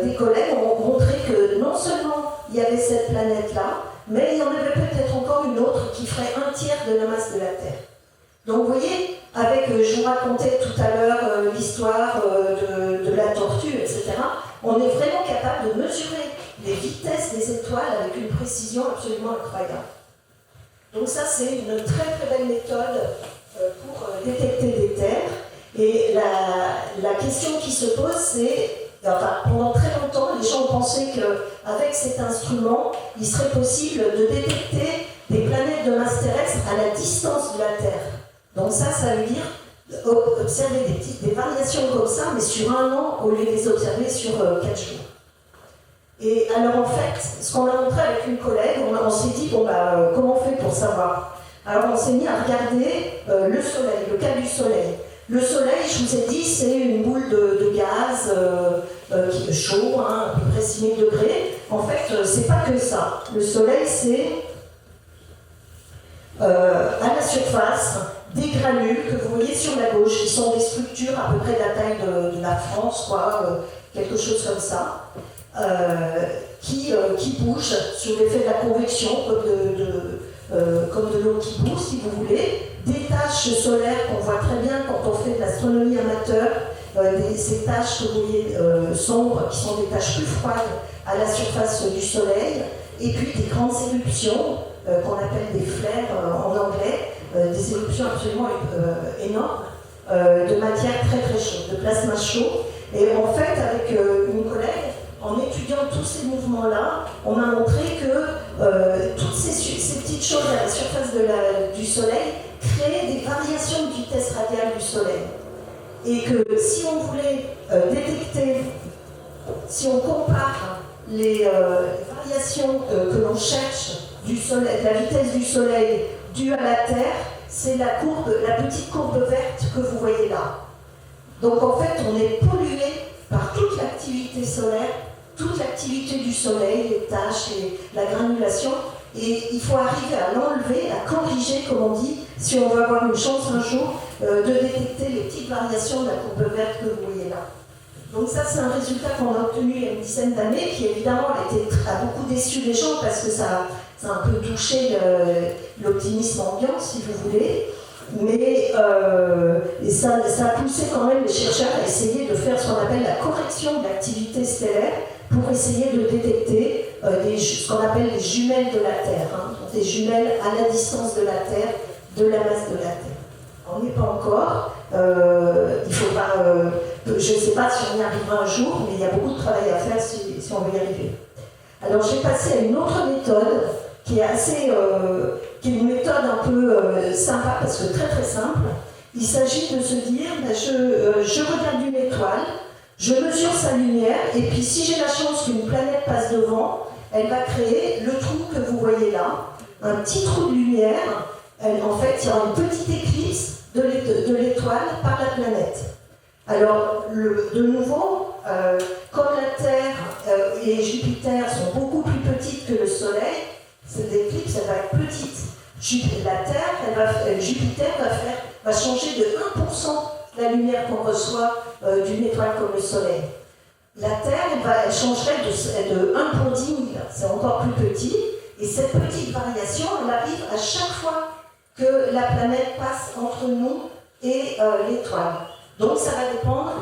des collègues ont montré que non seulement il y avait cette planète-là, mais il y en avait peut-être encore une autre qui ferait 1/3 de la masse de la Terre. Donc vous voyez, je vous racontais tout à l'heure l'histoire de la tortue, etc., on est vraiment capable de mesurer les vitesses des étoiles avec une précision absolument incroyable. Donc ça, c'est une très très belle méthode pour détecter des terres. Et la question qui se pose, c'est, pendant très longtemps, les gens ont pensé qu'avec cet instrument, il serait possible de détecter des planètes de masse terrestre à la distance de la Terre. Donc ça veut dire observer des variations comme ça, mais sur un an, au lieu de les observer sur 4 jours. Et alors en fait, ce qu'on a montré avec une collègue, on s'est dit, comment on fait pour savoir? Alors on s'est mis à regarder le Soleil, le cas du Soleil. Le Soleil, je vous ai dit, c'est une boule de gaz qui est chaud, à peu près 6000 degrés. En fait, c'est pas que ça. Le Soleil, c'est à la surface des granules que vous voyez sur la gauche, qui sont des structures à peu près de la taille de la France, quelque chose comme ça, qui bougent sous l'effet de la convection, comme de l'eau qui bout, si vous voulez, des taches solaires qu'on voit très bien quand on fait de l'astronomie amateur, ces taches que vous voyez sombres, qui sont des taches plus froides à la surface du Soleil, et puis des grandes éruptions qu'on appelle des flares en anglais, des éruptions absolument énormes, de matière très très chaude, de plasma chaud. Et en fait, avec une collègue, en étudiant tous ces mouvements-là, on a montré que toutes ces petites choses à la surface du Soleil créaient des variations de vitesse radiale du Soleil. Et que si on voulait détecter, si on compare les variations que l'on cherche du Soleil, de la vitesse du Soleil due à la Terre, c'est la petite courbe verte que vous voyez là. Donc en fait, on est pollué par toute l'activité solaire, toute l'activité du Soleil, les taches, la granulation, et il faut arriver à l'enlever, à corriger, comme on dit, si on veut avoir une chance un jour de détecter les petites variations de la courbe verte que vous voyez là. Donc ça, c'est un résultat qu'on a obtenu il y a une dizaine d'années, qui évidemment a beaucoup déçu les gens parce que ça a un peu touché l'optimisme ambiant, si vous voulez. Mais et ça a poussé quand même les chercheurs à essayer de faire ce qu'on appelle la correction de l'activité stellaire pour essayer de détecter ce qu'on appelle les jumelles de la Terre, des jumelles à la distance de la Terre, de la masse de la Terre. On n'y est pas encore. Il faut pas. Je ne sais pas si on y arrivera un jour, mais il y a beaucoup de travail à faire si on veut y arriver. Alors j'ai passé à une autre méthode qui est une méthode un peu sympa parce que très très simple. Il s'agit de se dire, je regarde une étoile, je mesure sa lumière, et puis si j'ai la chance qu'une planète passe devant, elle va créer le trou que vous voyez là, un petit trou de lumière. En fait, il y aura une petite éclipse de l'étoile par la planète. Alors, de nouveau, comme la Terre et Jupiter sont beaucoup plus petites que le Soleil, cette éclipse, elle va être petite. Jupiter va changer de 1% la lumière qu'on reçoit d'une étoile comme le Soleil. La Terre, elle changerait de 1 pour 10 000, c'est encore plus petit. Et cette petite variation, elle arrive à chaque fois que la planète passe entre nous et l'étoile. Donc ça va dépendre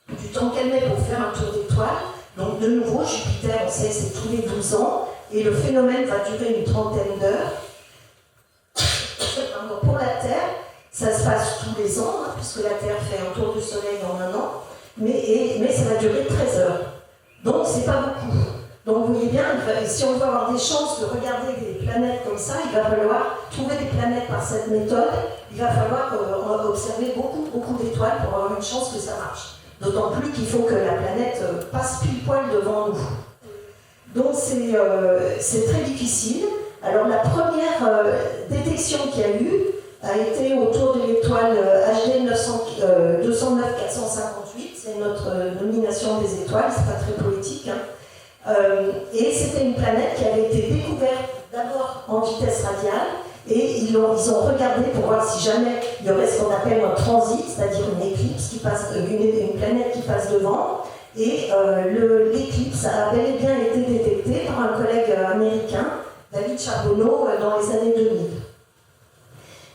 du temps qu'elle met pour faire un tour d'étoile. Donc de nouveau, Jupiter, on sait, c'est tous les 12 ans, et le phénomène va durer une trentaine d'heures. Pour la Terre, ça se passe tous les ans, puisque la Terre fait un tour du Soleil en un an, mais ça va durer 13 heures. Donc c'est pas beaucoup. Donc vous voyez bien, si on veut avoir des chances de regarder des planètes comme ça, il va falloir trouver des planètes par cette méthode, il va falloir observer beaucoup d'étoiles pour avoir une chance que ça marche. D'autant plus qu'il faut que la planète passe pile poil devant nous. Donc c'est très difficile. Alors la première détection qu'il y a eu a été autour de l'étoile HD 209458, c'est notre nomination des étoiles, c'est pas très poétique. Et c'était une planète qui avait été découverte d'abord en vitesse radiale, et ils ont regardé pour voir si jamais il y aurait ce qu'on appelle un transit, c'est-à-dire une éclipse qui passe, une planète qui passe devant, et l'éclipse a bel et bien été détectée par un collègue américain, David Charbonneau, dans les années 2000.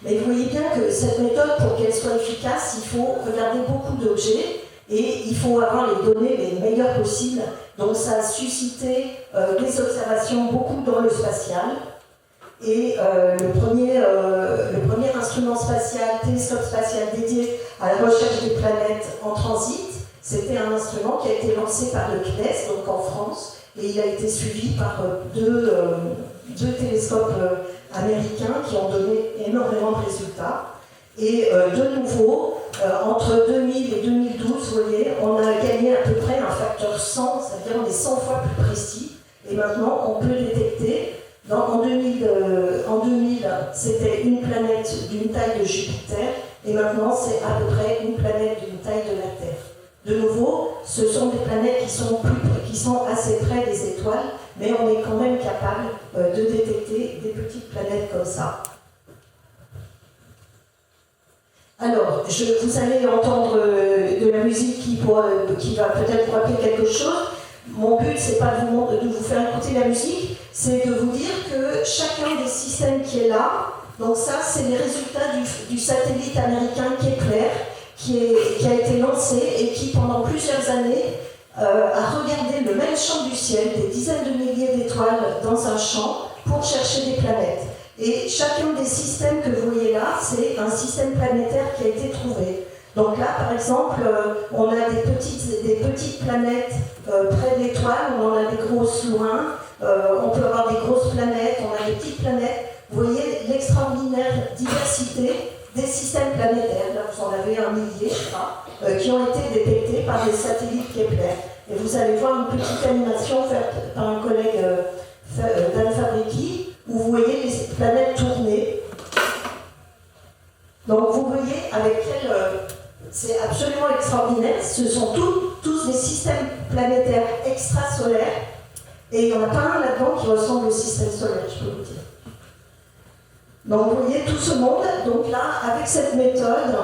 Mais vous voyez bien que cette méthode, pour qu'elle soit efficace, il faut regarder beaucoup d'objets, et il faut avoir les données les meilleures possibles. Donc ça a suscité des observations beaucoup dans le spatial. Et le premier instrument spatial, télescope spatial dédié à la recherche des planètes en transit, c'était un instrument qui a été lancé par le CNES, donc en France, et il a été suivi par deux télescopes américains qui ont donné énormément de résultats. Et de nouveau, entre 2000 et 2012, vous voyez, on a gagné à peu près un facteur 100, c'est-à-dire on est 100 fois plus précis. Et maintenant, on peut détecter, en 2000, c'était une planète d'une taille de Jupiter, et maintenant, c'est à peu près une planète d'une taille de la Terre. De nouveau, ce sont des planètes qui sont assez près des étoiles, mais on est quand même capable de détecter des petites planètes comme ça. Alors, vous allez entendre de la musique qui va peut-être vous rappeler quelque chose. Mon but, c'est pas de vous faire écouter la musique, c'est de vous dire que chacun des systèmes qui est là Donc ça, c'est les résultats du satellite américain Kepler, qui a été lancé et qui, pendant plusieurs années, a regardé le même champ du ciel, des dizaines de milliers d'étoiles dans un champ, pour chercher des planètes. Et chacun des systèmes que vous voyez là, c'est un système planétaire qui a été trouvé. Donc là, par exemple, on a des petites planètes près de l'étoile, on en a des grosses loin, on peut avoir des grosses planètes, on a des petites planètes. Vous voyez l'extraordinaire diversité des systèmes planétaires. Là, vous en avez 1 millier, je crois, qui ont été détectés par des satellites Kepler. Et vous allez voir une petite animation faite par un collègue Dan Fabrici, où vous voyez les planètes tourner. Donc vous voyez avec quel... c'est absolument extraordinaire. Ce sont tous des systèmes planétaires extrasolaires. Et il n'y en a pas un là-dedans qui ressemble au système solaire, je peux vous dire. Donc vous voyez tout ce monde. Donc là, avec cette méthode,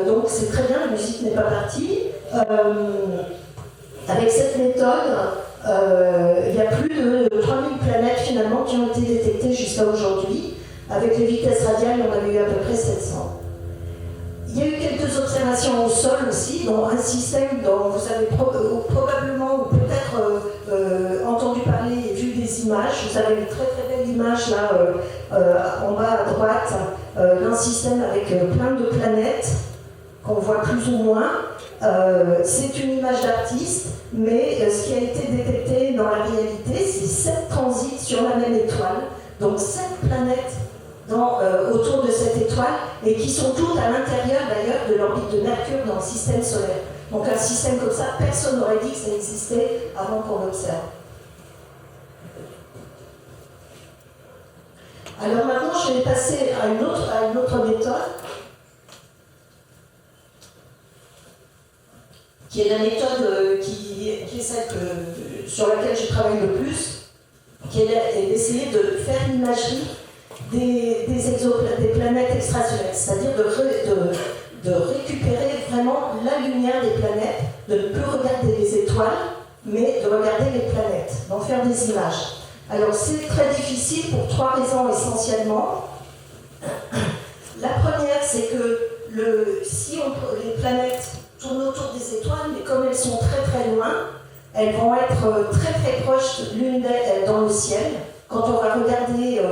donc c'est très bien, la musique n'est pas partie. Avec cette méthode, il y a plus de 3000 planètes finalement qui ont été détectées jusqu'à aujourd'hui. Avec les vitesses radiales, on avait eu à peu près 700. Il y a eu quelques observations au sol aussi, dont un système dont vous avez probablement ou peut-être entendu parler et vu des images. Vous avez une très très belle image là en bas à droite d'un système avec plein de planètes qu'on voit plus ou moins. C'est une image d'artiste, mais ce qui a été détecté dans la réalité, c'est 7 transits sur la même étoile, donc 7 planètes autour de cette étoile, et qui sont toutes à l'intérieur d'ailleurs de l'orbite de Mercure dans le système solaire. Donc un système comme ça, personne n'aurait dit que ça existait avant qu'on l'observe. Alors maintenant, je vais passer à une autre méthode, qui est la méthode qui est celle sur laquelle je travaille le plus, qui est d'essayer de faire l'imagerie des planètes extrasolaires, c'est-à-dire de récupérer vraiment la lumière des planètes, de ne plus regarder les étoiles, mais de regarder les planètes, d'en faire des images. Alors c'est très difficile pour 3 raisons essentiellement. La première, c'est que si les planètes tournent autour des étoiles, mais comme elles sont très très loin, elles vont être très très proches l'une d'elles dans le ciel. Quand on va regarder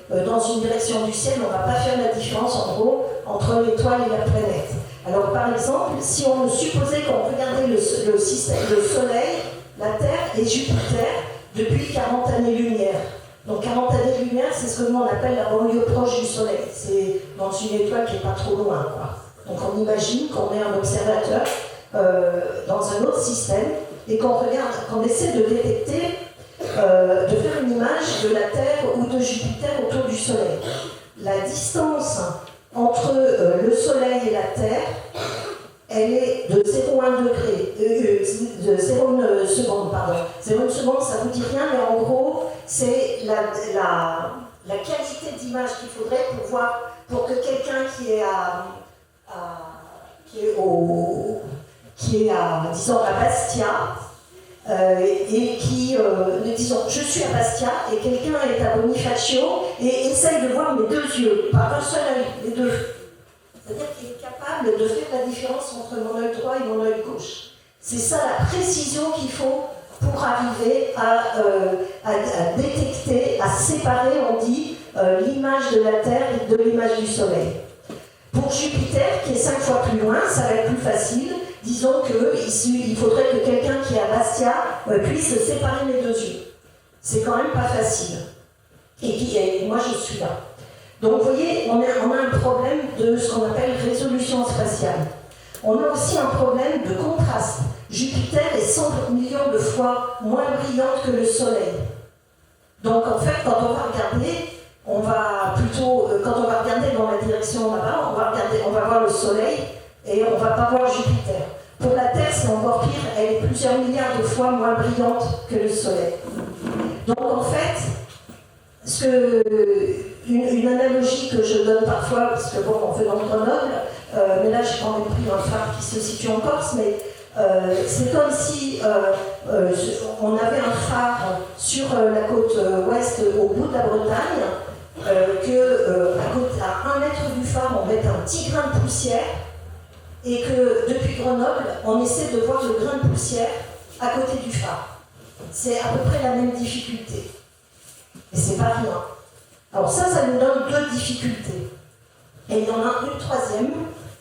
dans une direction du ciel, on ne va pas faire la différence en gros entre l'étoile et la planète. Alors par exemple, si on supposait qu'on regardait le Soleil, la Terre et Jupiter depuis 40 années-lumière. Donc 40 années-lumière, c'est ce que nous on appelle la banlieue proche du Soleil. C'est dans une étoile qui n'est pas trop loin, quoi. Donc on imagine qu'on est un observateur dans un autre système et qu'on regarde, qu'on essaie de détecter, de faire une image de la Terre ou de Jupiter autour du Soleil. La distance entre le Soleil et la Terre, elle est de 0,1 degré, de 0,1 seconde, pardon. 0,1 seconde, ça ne vous dit rien, mais en gros, c'est la qualité d'image qu'il faudrait pour que quelqu'un qui est disons, à Bastia, et qui, disons, je suis à Bastia, et quelqu'un est à Bonifacio, et essaye de voir mes 2 yeux, pas un seul œil, les 2. C'est-à-dire qu'il est capable de faire la différence entre mon œil droit et mon œil gauche. C'est ça la précision qu'il faut pour arriver à détecter, à séparer, on dit, l'image de la Terre et de l'image du Soleil. Pour Jupiter, qui est 5 fois plus loin, ça va être plus facile. Disons qu'il faudrait que quelqu'un qui est à Bastia puisse séparer mes 2 yeux. C'est quand même pas facile. Et moi, je suis là. Donc, vous voyez, on a un problème de ce qu'on appelle résolution spatiale. On a aussi un problème de contraste. Jupiter est 100 millions de fois moins brillante que le Soleil. Donc, en fait, quand on va regarder, quand on va regarder dans la direction là-bas, on va voir le Soleil et on ne va pas voir Jupiter. Pour la Terre, c'est encore pire, elle est plusieurs milliards de fois moins brillante que le Soleil. Donc, en fait, une analogie que je donne parfois, parce que bon, on fait dans Grenoble, mais là j'ai quand même pris un phare qui se situe en Corse, mais c'est comme si on avait un phare sur la côte ouest au bout de la Bretagne, qu'à 1 mètre du phare, on mette un petit grain de poussière et que depuis Grenoble, on essaie de voir le grain de poussière à côté du phare. C'est à peu près la même difficulté. Et c'est pas rien. Alors ça nous donne 2 difficultés. Et il y en a une troisième,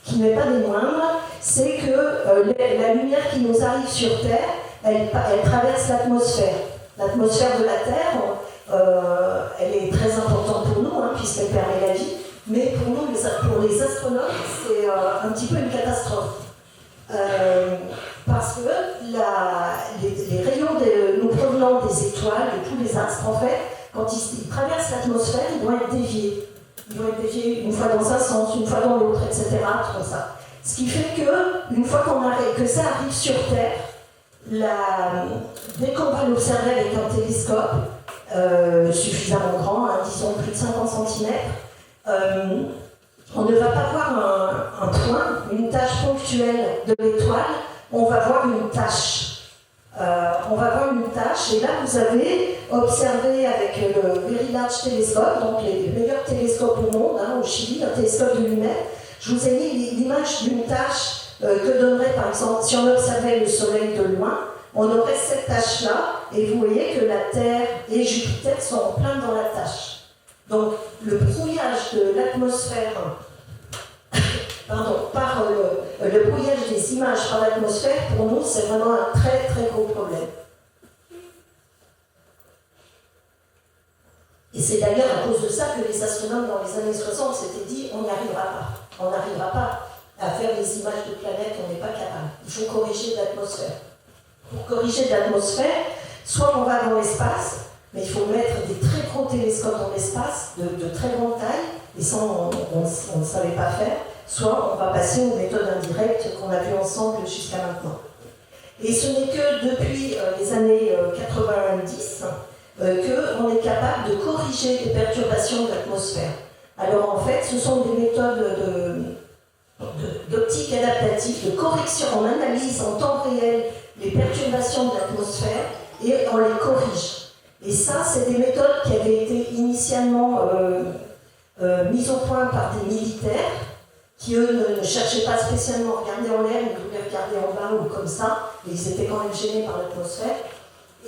qui n'est pas des moindres, c'est que la lumière qui nous arrive sur Terre, elle traverse l'atmosphère. L'atmosphère de la Terre, elle est très importante pour nous, puisqu'elle permet la vie, mais pour nous, pour les astronautes, c'est un petit peu une catastrophe. Parce que les rayons nous provenant des étoiles, de tous les astres, en fait, quand ils traversent l'atmosphère, ils vont être déviés. Ils vont être déviés une fois dans un sens, une fois dans l'autre, etc. Comme ça. Ce qui fait que, une fois que ça arrive sur Terre, dès qu'on va l'observer avec un télescope suffisamment grand, disons plus de 50 cm, on ne va pas voir un point, une tache ponctuelle de l'étoile, on va voir une tache. Et là vous avez observé avec le Very Large Telescope, donc les meilleurs télescopes au monde, au Chili, un télescope de lunettes. Je vous ai mis l'image d'une tache que donnerait par exemple, si on observait le Soleil de loin, on aurait cette tache-là, et vous voyez que la Terre et Jupiter sont en plein dans la tache. Donc le brouillage de l'atmosphère, par le brouillage des images par l'atmosphère, pour nous, c'est vraiment un très très gros problème. Et c'est d'ailleurs à cause de ça que les astronomes dans les années 60 s'étaient dit on n'y arrivera pas. On n'arrivera pas à faire des images de planètes, on n'est pas capable. Il faut corriger de l'atmosphère. Pour corriger de l'atmosphère, soit on va dans l'espace, mais il faut mettre des très gros télescopes dans l'espace, de très grande taille, et ça on ne savait pas faire, soit on va passer aux méthodes indirectes qu'on a vues ensemble jusqu'à maintenant. Et ce n'est que depuis les années 90 qu'on est capable de corriger les perturbations de l'atmosphère. Alors en fait, ce sont des méthodes d'optique adaptative, de correction. On analyse en temps réel les perturbations de l'atmosphère et on les corrige. Et ça, c'est des méthodes qui avaient été initialement mises au point par des militaires qui, eux, ne cherchaient pas spécialement à regarder en l'air, mais voulaient regarder en bas ou comme ça, et ils étaient quand même gênés par l'atmosphère,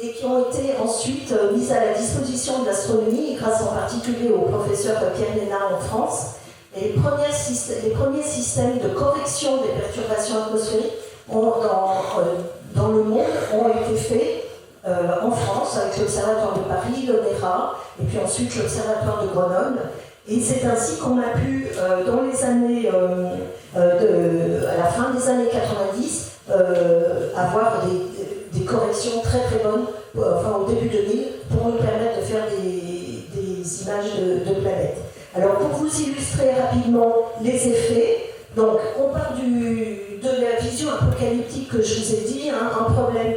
et qui ont été ensuite mises à la disposition de l'astronomie, grâce en particulier au professeur Pierre Lénard en France. Et les premiers systèmes de correction des perturbations atmosphériques dans le monde ont été faits en France, avec l'Observatoire de Paris, l'ONERA, et puis ensuite l'Observatoire de Grenoble. Et c'est ainsi qu'on a pu, dans les années, à la fin des années 90, avoir des corrections très très bonnes, au début 2000, pour nous permettre de faire des images de planètes. Alors pour vous illustrer rapidement les effets, donc on part de la vision apocalyptique que je vous ai dit, un problème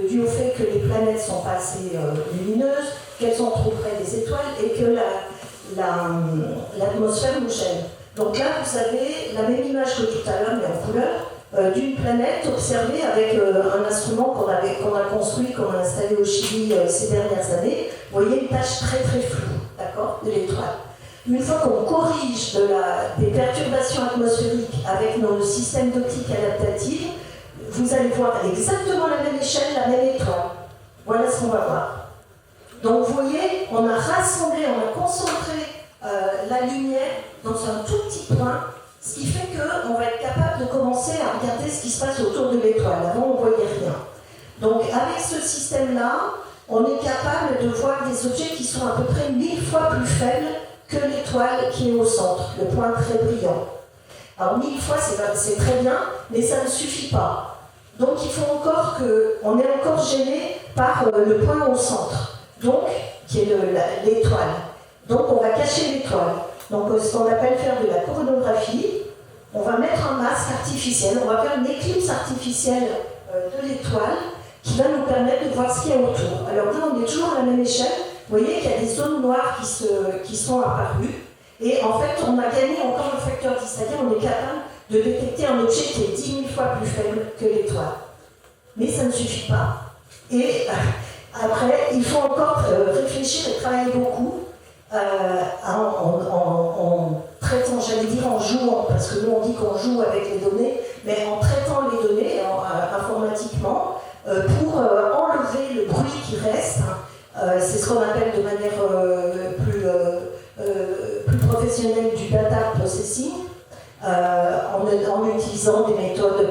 dû au fait que les planètes sont pas assez lumineuses, qu'elles sont trop près des étoiles et que l'atmosphère nous gêne. Donc là vous avez la même image que tout à l'heure mais en couleur, d'une planète observée avec un instrument qu'on a construit, qu'on a installé au Chili ces dernières années. Vous voyez une tache très très floue, d'accord, de l'étoile. Une fois qu'on corrige des perturbations atmosphériques avec nos systèmes d'optique adaptative, vous allez voir exactement la même échelle, la même étoile. Voilà ce qu'on va voir. Donc vous voyez, on a rassemblé, on a concentré la lumière dans un tout petit point, ce qui fait qu'on va être capable de commencer à regarder ce qui se passe autour de l'étoile. Avant, on ne voyait rien. Donc avec ce système-là, on est capable de voir des objets qui sont à peu près 1000 fois plus faibles que l'étoile qui est au centre, le point très brillant. Alors 1000 fois, c'est très bien, mais ça ne suffit pas. Donc il faut encore on est encore gêné par le point au centre, donc qui est l'étoile. Donc on va cacher l'étoile. Donc ce qu'on appelle faire de la coronographie, on va mettre un masque artificiel, on va faire une éclipse artificielle de l'étoile qui va nous permettre de voir ce qu'il y a autour. Alors là, on est toujours à la même échelle. Vous voyez qu'il y a des zones noires qui sont apparues. Et en fait, on a gagné encore un facteur 10, c'est-à-dire on est capable de détecter un objet qui est 10 000 fois plus faible que l'étoile. Mais ça ne suffit pas. Et après, il faut encore réfléchir et travailler beaucoup. en traitant, j'allais dire en jouant, parce que nous on dit qu'on joue avec les données, mais en traitant les données informatiquement pour enlever le bruit qui reste. C'est ce qu'on appelle de manière plus professionnelle du data processing, en utilisant des méthodes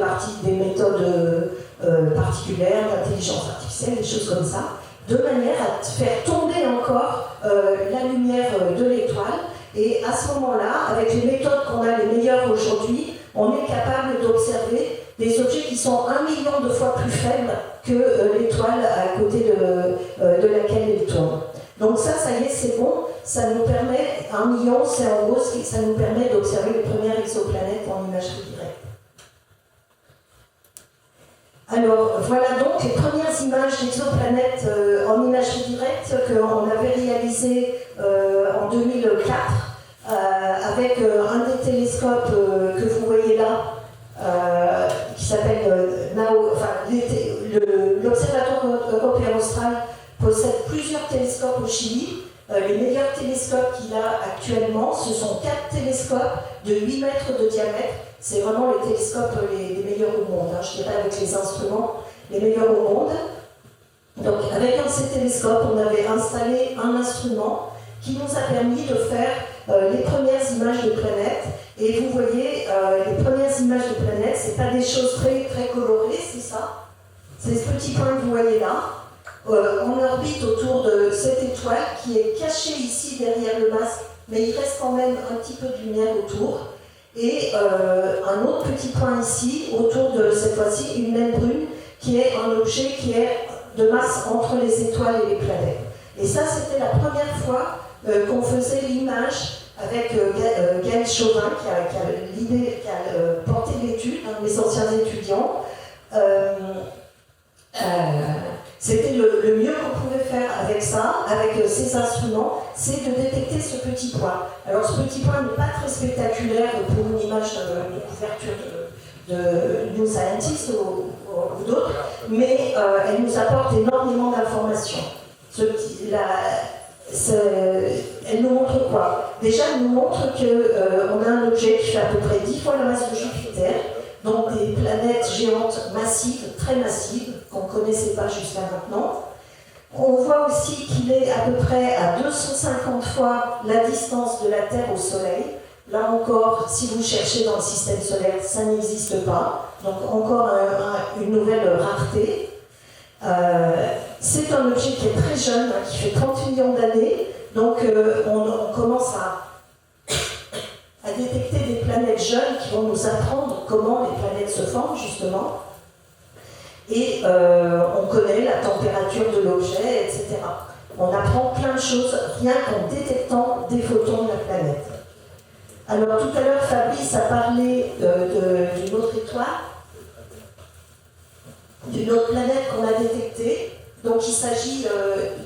particulières d'intelligence artificielle, des choses comme ça, de manière à faire tomber encore la lumière de l'étoile. Et à ce moment-là, avec les méthodes qu'on a les meilleures aujourd'hui, on est capable d'observer des objets qui sont 1 million de fois plus faibles que l'étoile à côté de laquelle elle tourne. Donc ça y est, c'est bon, ça nous permet, 1 million, c'est en gros, ça nous permet d'observer les premières exoplanètes en imagerie directe. Alors voilà donc les premières images d'exoplanètes en imagerie directe qu'on avait réalisées en 2004 avec un des télescopes que vous voyez là, qui s'appelle NAO, l'Observatoire européen austral possède plusieurs télescopes au Chili. Les meilleurs télescopes qu'il a actuellement, ce sont 4 télescopes de 8 mètres de diamètre. C'est vraiment les télescopes les meilleurs au monde, hein, je dirais avec les instruments les meilleurs au monde. Donc avec un de ces télescopes, on avait installé un instrument qui nous a permis de faire les premières images de planètes. Et vous voyez, les premières images de planètes, c'est pas des choses très, très colorées, c'est ça. C'est ce petit point que vous voyez là. On orbite autour de cette étoile qui est cachée ici derrière le masque, mais il reste quand même un petit peu de lumière autour. Et un autre petit point ici, autour de cette fois-ci, une naine brune, qui est un objet qui est de masse entre les étoiles et les planètes. Et ça, c'était la première fois qu'on faisait l'image avec Gaël Chauvin, qui a porté l'étude, un de mes anciens étudiants. C'était le mieux qu'on pouvait faire avec ça, avec ces instruments, c'est de détecter ce petit point. Alors ce petit point n'est pas très spectaculaire pour une image de couverture de New Scientist ou d'autres, mais elle nous apporte énormément d'informations. Elle nous montre quoi? Déjà, elle nous montre qu'on a un objet qui fait à peu près 10 fois la masse de Jupiter, donc des planètes géantes massives, très massives, qu'on ne connaissait pas jusqu'à maintenant. On voit aussi qu'il est à peu près à 250 fois la distance de la Terre au Soleil. Là encore, si vous cherchez dans le système solaire, ça n'existe pas. Donc encore une nouvelle rareté. C'est un objet qui est très jeune, qui fait 30 millions d'années. Donc on commence à détecter des planètes jeunes qui vont nous apprendre comment les planètes se forment, justement. Et on connaît la température de l'objet, etc. On apprend plein de choses rien qu'en détectant des photons de la planète. Alors tout à l'heure, Fabrice a parlé d'une autre étoile, d'une autre planète qu'on a détectée. Donc il s'agit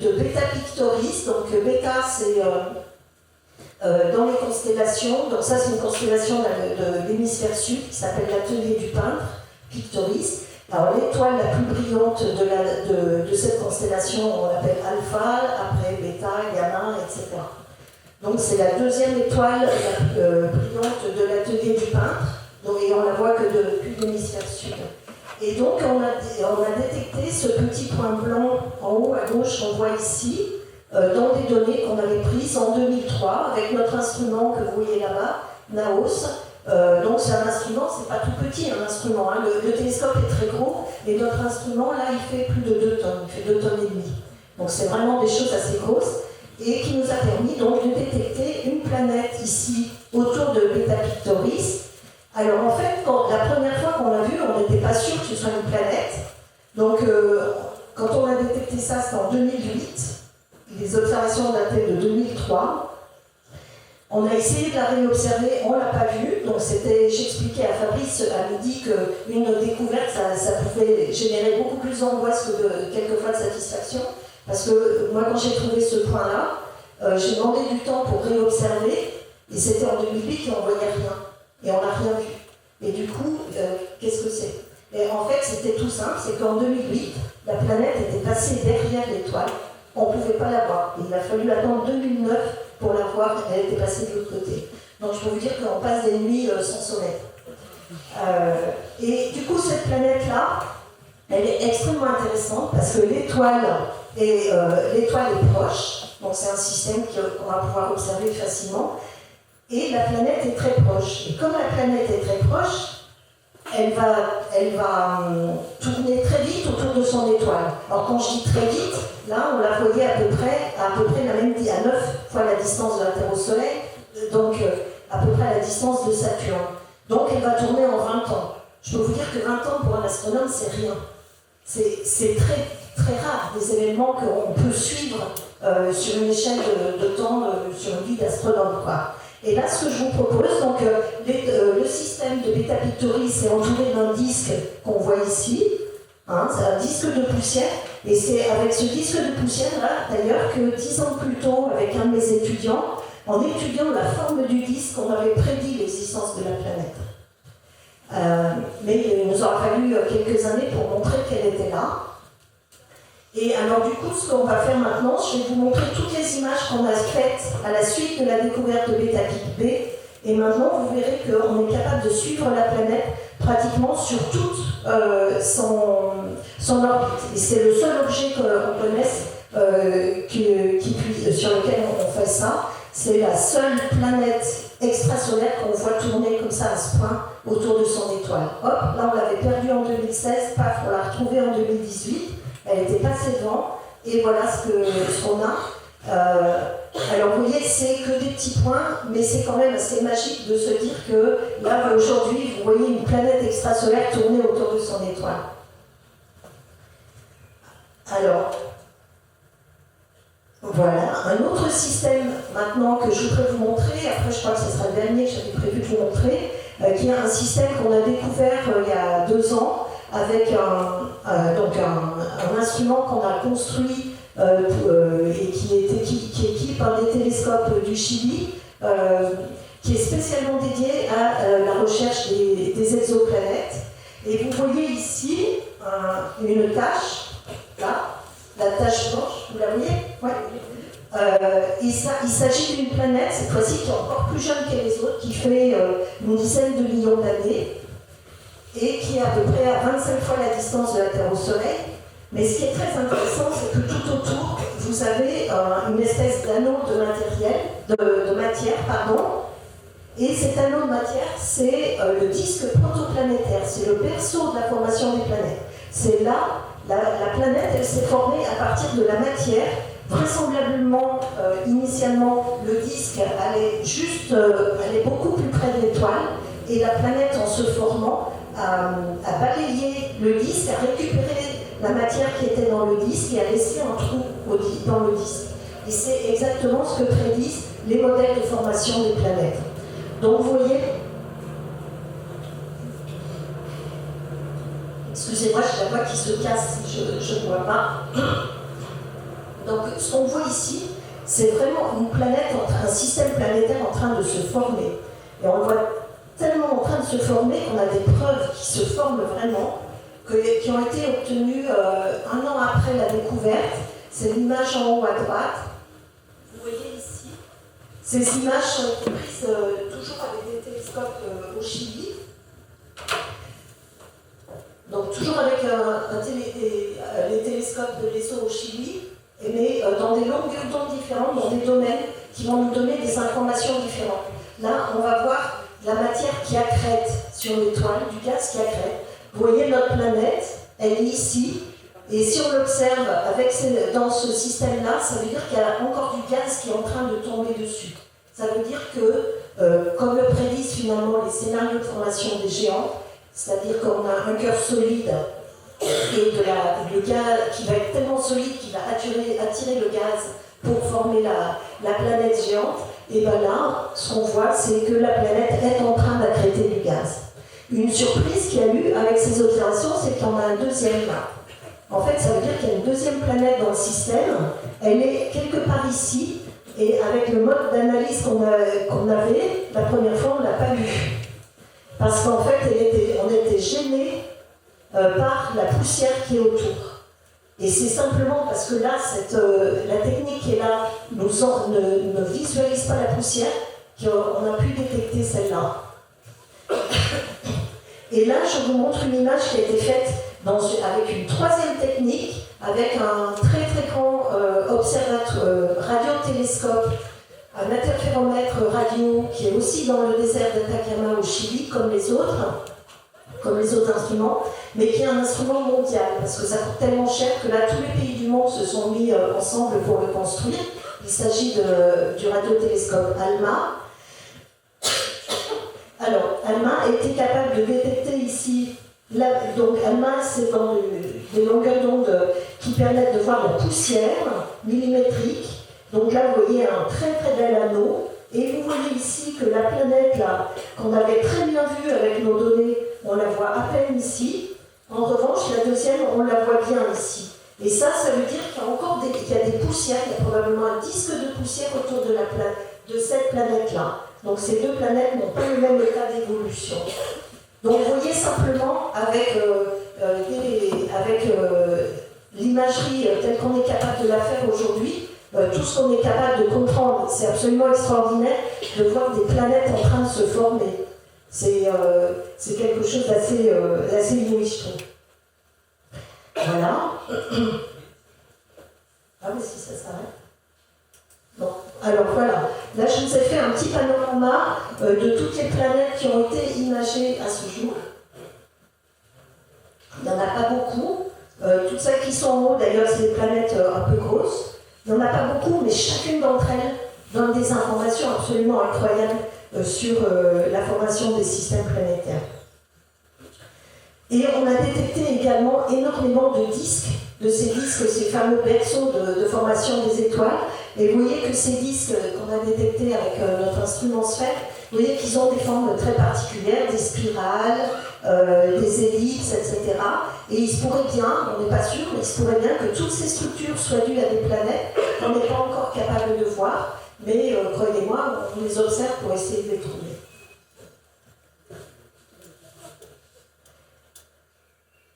de Beta Pictoris. Donc Beta, c'est dans les constellations. Donc ça, c'est une constellation de l'hémisphère sud qui s'appelle l'Atelier du Peintre, Pictoris. Alors l'étoile la plus brillante de cette constellation, on l'appelle Alpha, après Beta, Gamma, etc. Donc c'est la deuxième étoile la brillante de l'Atelier du Peintre, et on la voit que depuis l'hémisphère sud. Et donc on a détecté ce petit point blanc en haut à gauche qu'on voit ici, dans des données qu'on avait prises en 2003 avec notre instrument que vous voyez là-bas, NAOS. Donc c'est un instrument, c'est pas tout petit un instrument, hein. Le télescope est très gros, et notre instrument là il fait plus de 2 tonnes, il fait 2 tonnes et demie. Donc c'est vraiment des choses assez grosses, et qui nous a permis donc de détecter une planète ici autour de Beta Pictoris. Alors en fait, la première fois qu'on l'a vu, on n'était pas sûr que ce soit une planète. Donc quand on a détecté ça, c'était en 2008, les observations dataient de 2003. On a essayé de la réobserver, on ne l'a pas vue. Donc j'expliquais à Fabrice à midi qu'une découverte, ça pouvait générer beaucoup plus d'angoisse que quelquefois de satisfaction. Parce que moi, quand j'ai trouvé ce point-là, j'ai demandé du temps pour réobserver, et c'était en 2008 et on ne voyait rien. Et on n'a rien vu. Et du coup, qu'est-ce que c'est? Et en fait, c'était tout simple, c'est qu'en 2008, la planète était passée derrière l'étoile, on ne pouvait pas la voir. Il a fallu attendre 2009 pour la voir, elle était passée de l'autre côté. Donc je peux vous dire qu'on passe des nuits sans soleil. Et du coup, cette planète-là, elle est extrêmement intéressante parce que l'étoile est proche, donc c'est un système qu'on va pouvoir observer facilement, et la planète est très proche. Et comme la planète est très proche, elle va tourner très vite autour de son étoile. Alors quand je dis très vite, là on la voyait à peu près la même, à 9 fois la distance de la Terre au Soleil, donc à peu près à la distance de Saturne. Donc elle va tourner en 20 ans. Je peux vous dire que 20 ans pour un astronome, c'est rien. C'est très, très rare, des événements qu'on peut suivre sur une échelle de temps, sur une vie d'astronome, quoi. Et là, ce que je vous propose, donc le système de Beta Pictoris est entouré d'un disque qu'on voit ici, hein, c'est un disque de poussière, et c'est avec ce disque de poussière-là, d'ailleurs, que 10 ans plus tôt, avec un de mes étudiants, en étudiant la forme du disque, on avait prédit l'existence de la planète. Mais il nous aura fallu quelques années pour montrer qu'elle était là. Et alors du coup, ce qu'on va faire maintenant, je vais vous montrer toutes les images qu'on a faites à la suite de la découverte de Beta Picc B. Et maintenant, vous verrez qu'on est capable de suivre la planète pratiquement sur toute son orbite. Et c'est le seul objet qu'on connaisse sur lequel on fait ça. C'est la seule planète extrasolaire qu'on voit tourner comme ça à ce point autour de son étoile. Hop, là on l'avait perdue en 2016, paf, on l'a retrouvée en 2018. Elle était passée devant, et voilà ce qu'on a. Alors vous voyez, c'est que des petits points, mais c'est quand même assez magique de se dire que là, aujourd'hui, vous voyez une planète extrasolaire tourner autour de son étoile. Alors, voilà, un autre système maintenant que je voudrais vous montrer, après je crois que ce sera le dernier que j'avais prévu de vous montrer, qui est un système qu'on a découvert il y a 2 ans, avec un instrument qu'on a construit et qui équipe un des télescopes du Chili, qui est spécialement dédié à la recherche des exoplanètes. Et vous voyez ici une tache, là, la tache blanche, vous la voyez? Ouais. Il s'agit d'une planète, cette fois-ci, qui est encore plus jeune que les autres, qui fait une dizaine de millions d'années, et qui est à peu près à 25 fois la distance de la Terre au Soleil. Mais ce qui est très intéressant, c'est que tout autour, vous avez une espèce d'anneau de matière, et cet anneau de matière, c'est le disque protoplanétaire, c'est le berceau de la formation des planètes. C'est là, la planète, elle s'est formée à partir de la matière. Vraisemblablement, initialement, le disque allait beaucoup plus près de l'étoile, et la planète, en se formant, a balayé le disque, a récupéré la matière qui était dans le disque et a laissé un trou dans le disque. Et c'est exactement ce que prédisent les modèles de formation des planètes. Donc vous voyez, excusez-moi, j'ai la voix qui se casse, je ne vois pas. Donc ce qu'on voit ici, c'est vraiment une planète, un système planétaire en train de se former. Et on le voit tellement en train de se former qu'on a des preuves qui se forment vraiment, qui ont été obtenues 1 an après la découverte. C'est l'image en haut à droite. Vous voyez ici. Ces images sont prises toujours avec des télescopes au Chili. Donc toujours avec les télescopes de l'ESO au Chili, mais dans des longueurs d'onde différentes, dans des domaines qui vont nous donner des informations différentes. Là, on va voir la matière qui accrète sur l'étoile, du gaz qui accrète. Vous voyez notre planète, elle est ici, et si on l'observe dans ce système-là, ça veut dire qu'il y a encore du gaz qui est en train de tomber dessus. Ça veut dire que, comme le prédisent finalement les scénarios de formation des géants, c'est-à-dire qu'on a un cœur solide et le gaz qui va être tellement solide qu'il va attirer le gaz pour former la planète géante, et bien là, ce qu'on voit, c'est que la planète est en train d'accréter du gaz. Une surprise qu'il y a eu avec ces observations, c'est qu'il y en a un deuxième là. En fait, ça veut dire qu'il y a une deuxième planète dans le système, elle est quelque part ici, et avec le mode d'analyse qu'on avait, la première fois, on ne l'a pas vue. Parce qu'en fait, on était gêné par la poussière qui est autour. Et c'est simplement parce que là, la technique qui est là ne visualise pas la poussière qu'on a pu détecter celle-là. Et là, je vous montre une image qui a été faite avec une troisième technique, avec un très très grand radiotélescope, un interféromètre radio qui est aussi dans le désert d'Atacama au Chili, comme les autres instruments, mais qui est un instrument mondial, parce que ça coûte tellement cher que là, tous les pays du monde se sont mis ensemble pour le construire. Il s'agit du radiotélescope ALMA. Alors, ALMA était capable de détecter ici, donc ALMA, c'est dans des longueurs d'onde qui permettent de voir la poussière millimétrique. Donc là, vous voyez un très très bel anneau. Et vous voyez ici que la planète, là, qu'on avait très bien vue avec nos données, on la voit à peine ici. En revanche, la deuxième, on la voit bien ici. Et ça veut dire qu'il y a encore des poussières, il y a probablement un disque de poussière autour de cette planète-là. Donc ces deux planètes n'ont pas le même état d'évolution. Donc vous voyez simplement avec l'imagerie telle qu'on est capable de la faire aujourd'hui, tout ce qu'on est capable de comprendre, c'est absolument extraordinaire de voir des planètes en train de se former. C'est quelque chose d'assez inouï, je trouve. Voilà. Ah, mais si ça s'arrête. Bon, alors voilà. Là, je vous ai fait un petit panorama de toutes les planètes qui ont été imagées à ce jour. Il n'y en a pas beaucoup. Toutes celles qui sont en haut, d'ailleurs, c'est des planètes un peu grosses. Il n'y en a pas beaucoup, mais chacune d'entre elles donne des informations absolument incroyables sur la formation des systèmes planétaires. Et on a détecté également énormément de disques, ces fameux berceaux de formation des étoiles. Et vous voyez que ces disques qu'on a détectés avec notre instrument sphère, vous voyez qu'ils ont des formes très particulières, des spirales, des ellipses, etc. Et il se pourrait bien, on n'est pas sûr, mais il se pourrait bien que toutes ces structures soient dues à des planètes qu'on n'est pas encore capable de voir, mais croyez-moi, on les observe pour essayer de les trouver.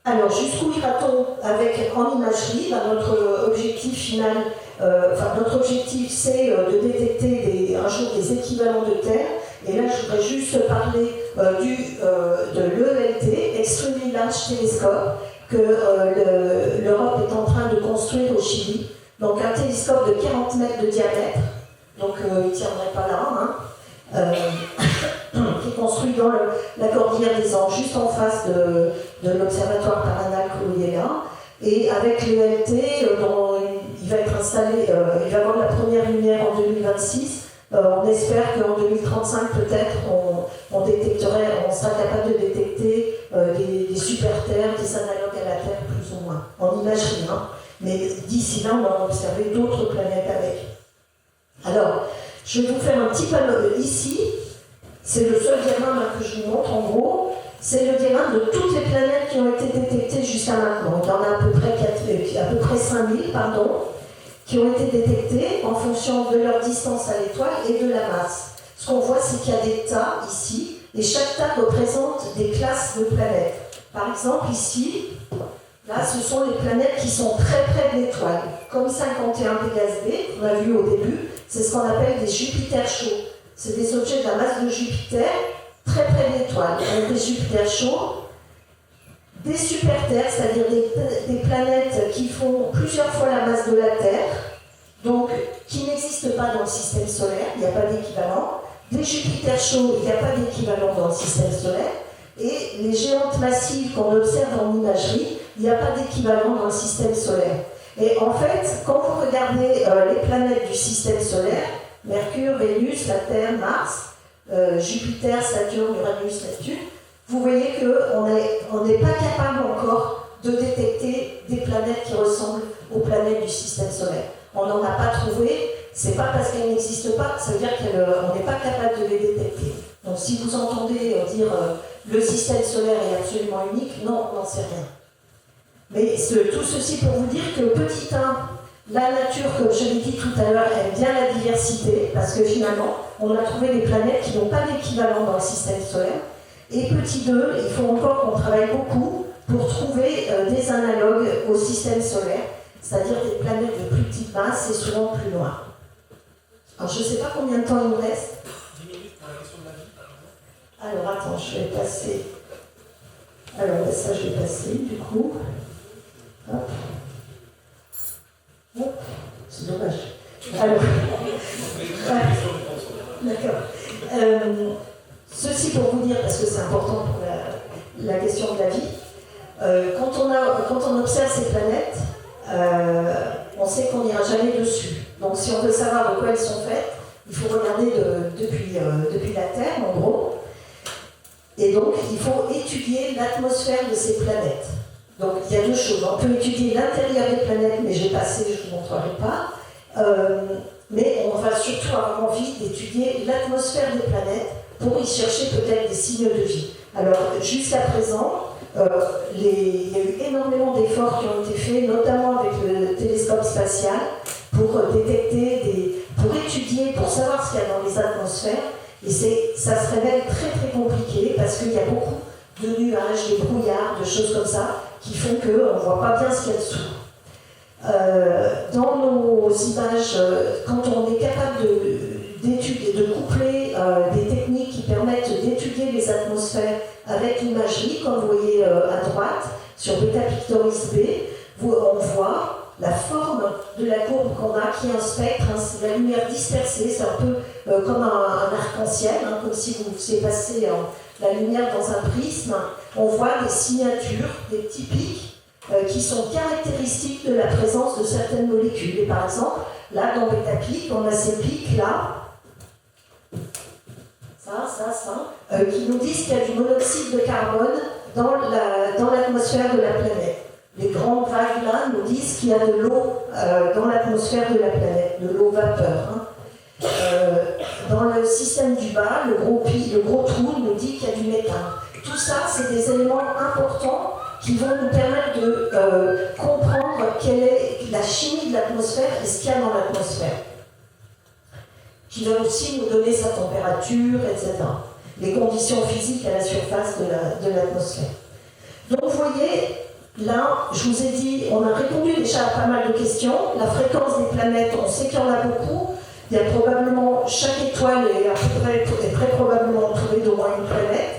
Alors, jusqu'où ira-t-on en imagerie? Notre objectif final, notre objectif, c'est de détecter un jour des équivalents de Terre. Et là, je voudrais juste parler de l'ELT, Extremely Large Telescope, que l'Europe est en train de construire au Chili. Donc, un télescope de 40 mètres de diamètre. Donc, il ne tiendrait pas là, qui est construit dans la cordillère des Andes, juste en face de l'observatoire Paranal Coloyela. Et avec l'ELT, il va être installé, il va avoir la première lumière en 2026. On espère qu'en 2035, peut-être, on sera capable de détecter des super-terres, des analogues à la Terre, plus ou moins, en imagerie. Mais d'ici là, on va observer d'autres planètes avec. Alors, je vais vous faire un petit panneau ici. C'est le seul diagramme que je vous montre, en gros. C'est le diagramme de toutes les planètes qui ont été détectées jusqu'à maintenant. Il y en a à peu près 5000, qui ont été détectées en fonction de leur distance à l'étoile et de la masse. Ce qu'on voit, c'est qu'il y a des tas ici, et chaque tas représente des classes de planètes. Par exemple, ici, là, ce sont les planètes qui sont très près de l'étoile. Comme 51 Pégase B, qu'on a vu au début, c'est ce qu'on appelle des Jupiters chauds. C'est des objets de la masse de Jupiter très près de l'étoile. Donc des Jupiters chauds, des super-terres, c'est-à-dire des planètes qui font plusieurs fois la masse de la Terre, donc qui n'existent pas dans le système solaire, il n'y a pas d'équivalent. Des Jupiters chauds, il n'y a pas d'équivalent dans le système solaire. Et les géantes massives qu'on observe en imagerie, il n'y a pas d'équivalent dans le système solaire. Et en fait, quand vous regardez les planètes du système solaire, Mercure, Vénus, la Terre, Mars, Jupiter, Saturne, Uranus, Neptune, vous voyez qu'on n'est pas capable encore de détecter des planètes qui ressemblent aux planètes du système solaire. On n'en a pas trouvé, c'est pas parce qu'elles n'existent pas, ça veut dire qu'on n'est pas capable de les détecter. Donc si vous entendez dire le système solaire est absolument unique, non, on n'en sait rien. Mais tout ceci pour vous dire que petit 1, la nature, comme je l'ai dit tout à l'heure, aime bien la diversité, parce que finalement, on a trouvé des planètes qui n'ont pas d'équivalent dans le système solaire. Et petit 2, il faut encore qu'on travaille beaucoup pour trouver des analogues au système solaire, c'est-à-dire des planètes de plus petite masse et souvent plus loin. Alors je ne sais pas combien de temps il nous reste. 10 minutes pour la question de la vie, par exemple. Alors attends, je vais passer. Alors ça je vais passer du coup. Hop. Hop. C'est dommage. Alors. D'accord. Ceci pour vous dire, parce que c'est important pour la question de la vie, quand on observe ces planètes, on sait qu'on n'ira jamais dessus. Donc si on veut savoir de quoi elles sont faites, il faut regarder depuis la Terre, en gros. Et donc, il faut étudier l'atmosphère de ces planètes. Donc, il y a deux choses. On peut étudier l'intérieur des planètes, mais j'ai passé, je ne vous montrerai pas. Mais on va surtout avoir envie d'étudier l'atmosphère des planètes pour y chercher peut-être des signes de vie. Alors, jusqu'à présent, il y a eu énormément d'efforts qui ont été faits, notamment avec le télescope spatial, pour détecter, pour étudier, pour savoir ce qu'il y a dans les atmosphères. Et ça se révèle très très compliqué parce qu'il y a beaucoup de nuages, de brouillards, de choses comme ça qui font qu'on ne voit pas bien ce qu'il y a dessous. Dans nos images, quand on est capable d'étudier, de coupler des techniques qui permettent d'étudier les atmosphères avec l'imagerie, comme vous voyez à droite, sur Beta Pictoris B, on voit la forme de la courbe qu'on a, qui est un spectre, hein, c'est la lumière dispersée, c'est un peu comme un arc-en-ciel, hein, comme si vous faisiez passer la lumière dans un prisme. On voit des signatures, des petits pics, qui sont caractéristiques de la présence de certaines molécules. Et par exemple, là, dans Beta-Pic, on a ces pics-là, qui nous disent qu'il y a du monoxyde de carbone dans l'atmosphère de la planète. Les grandes vagues là nous disent qu'il y a de l'eau dans l'atmosphère de la planète, de l'eau vapeur. Hein. Dans le système du bas, le gros trou nous dit qu'il y a du méthane. Tout ça, c'est des éléments importants qui vont nous permettre de comprendre quelle est la chimie de l'atmosphère et ce qu'il y a dans l'atmosphère. Qui va aussi nous donner sa température, etc. Les conditions physiques à la surface de l'atmosphère. Donc vous voyez, là, je vous ai dit, on a répondu déjà à pas mal de questions. La fréquence des planètes, on sait qu'il y en a beaucoup. Il y a probablement, chaque étoile est très probablement entourée d'au moins une planète.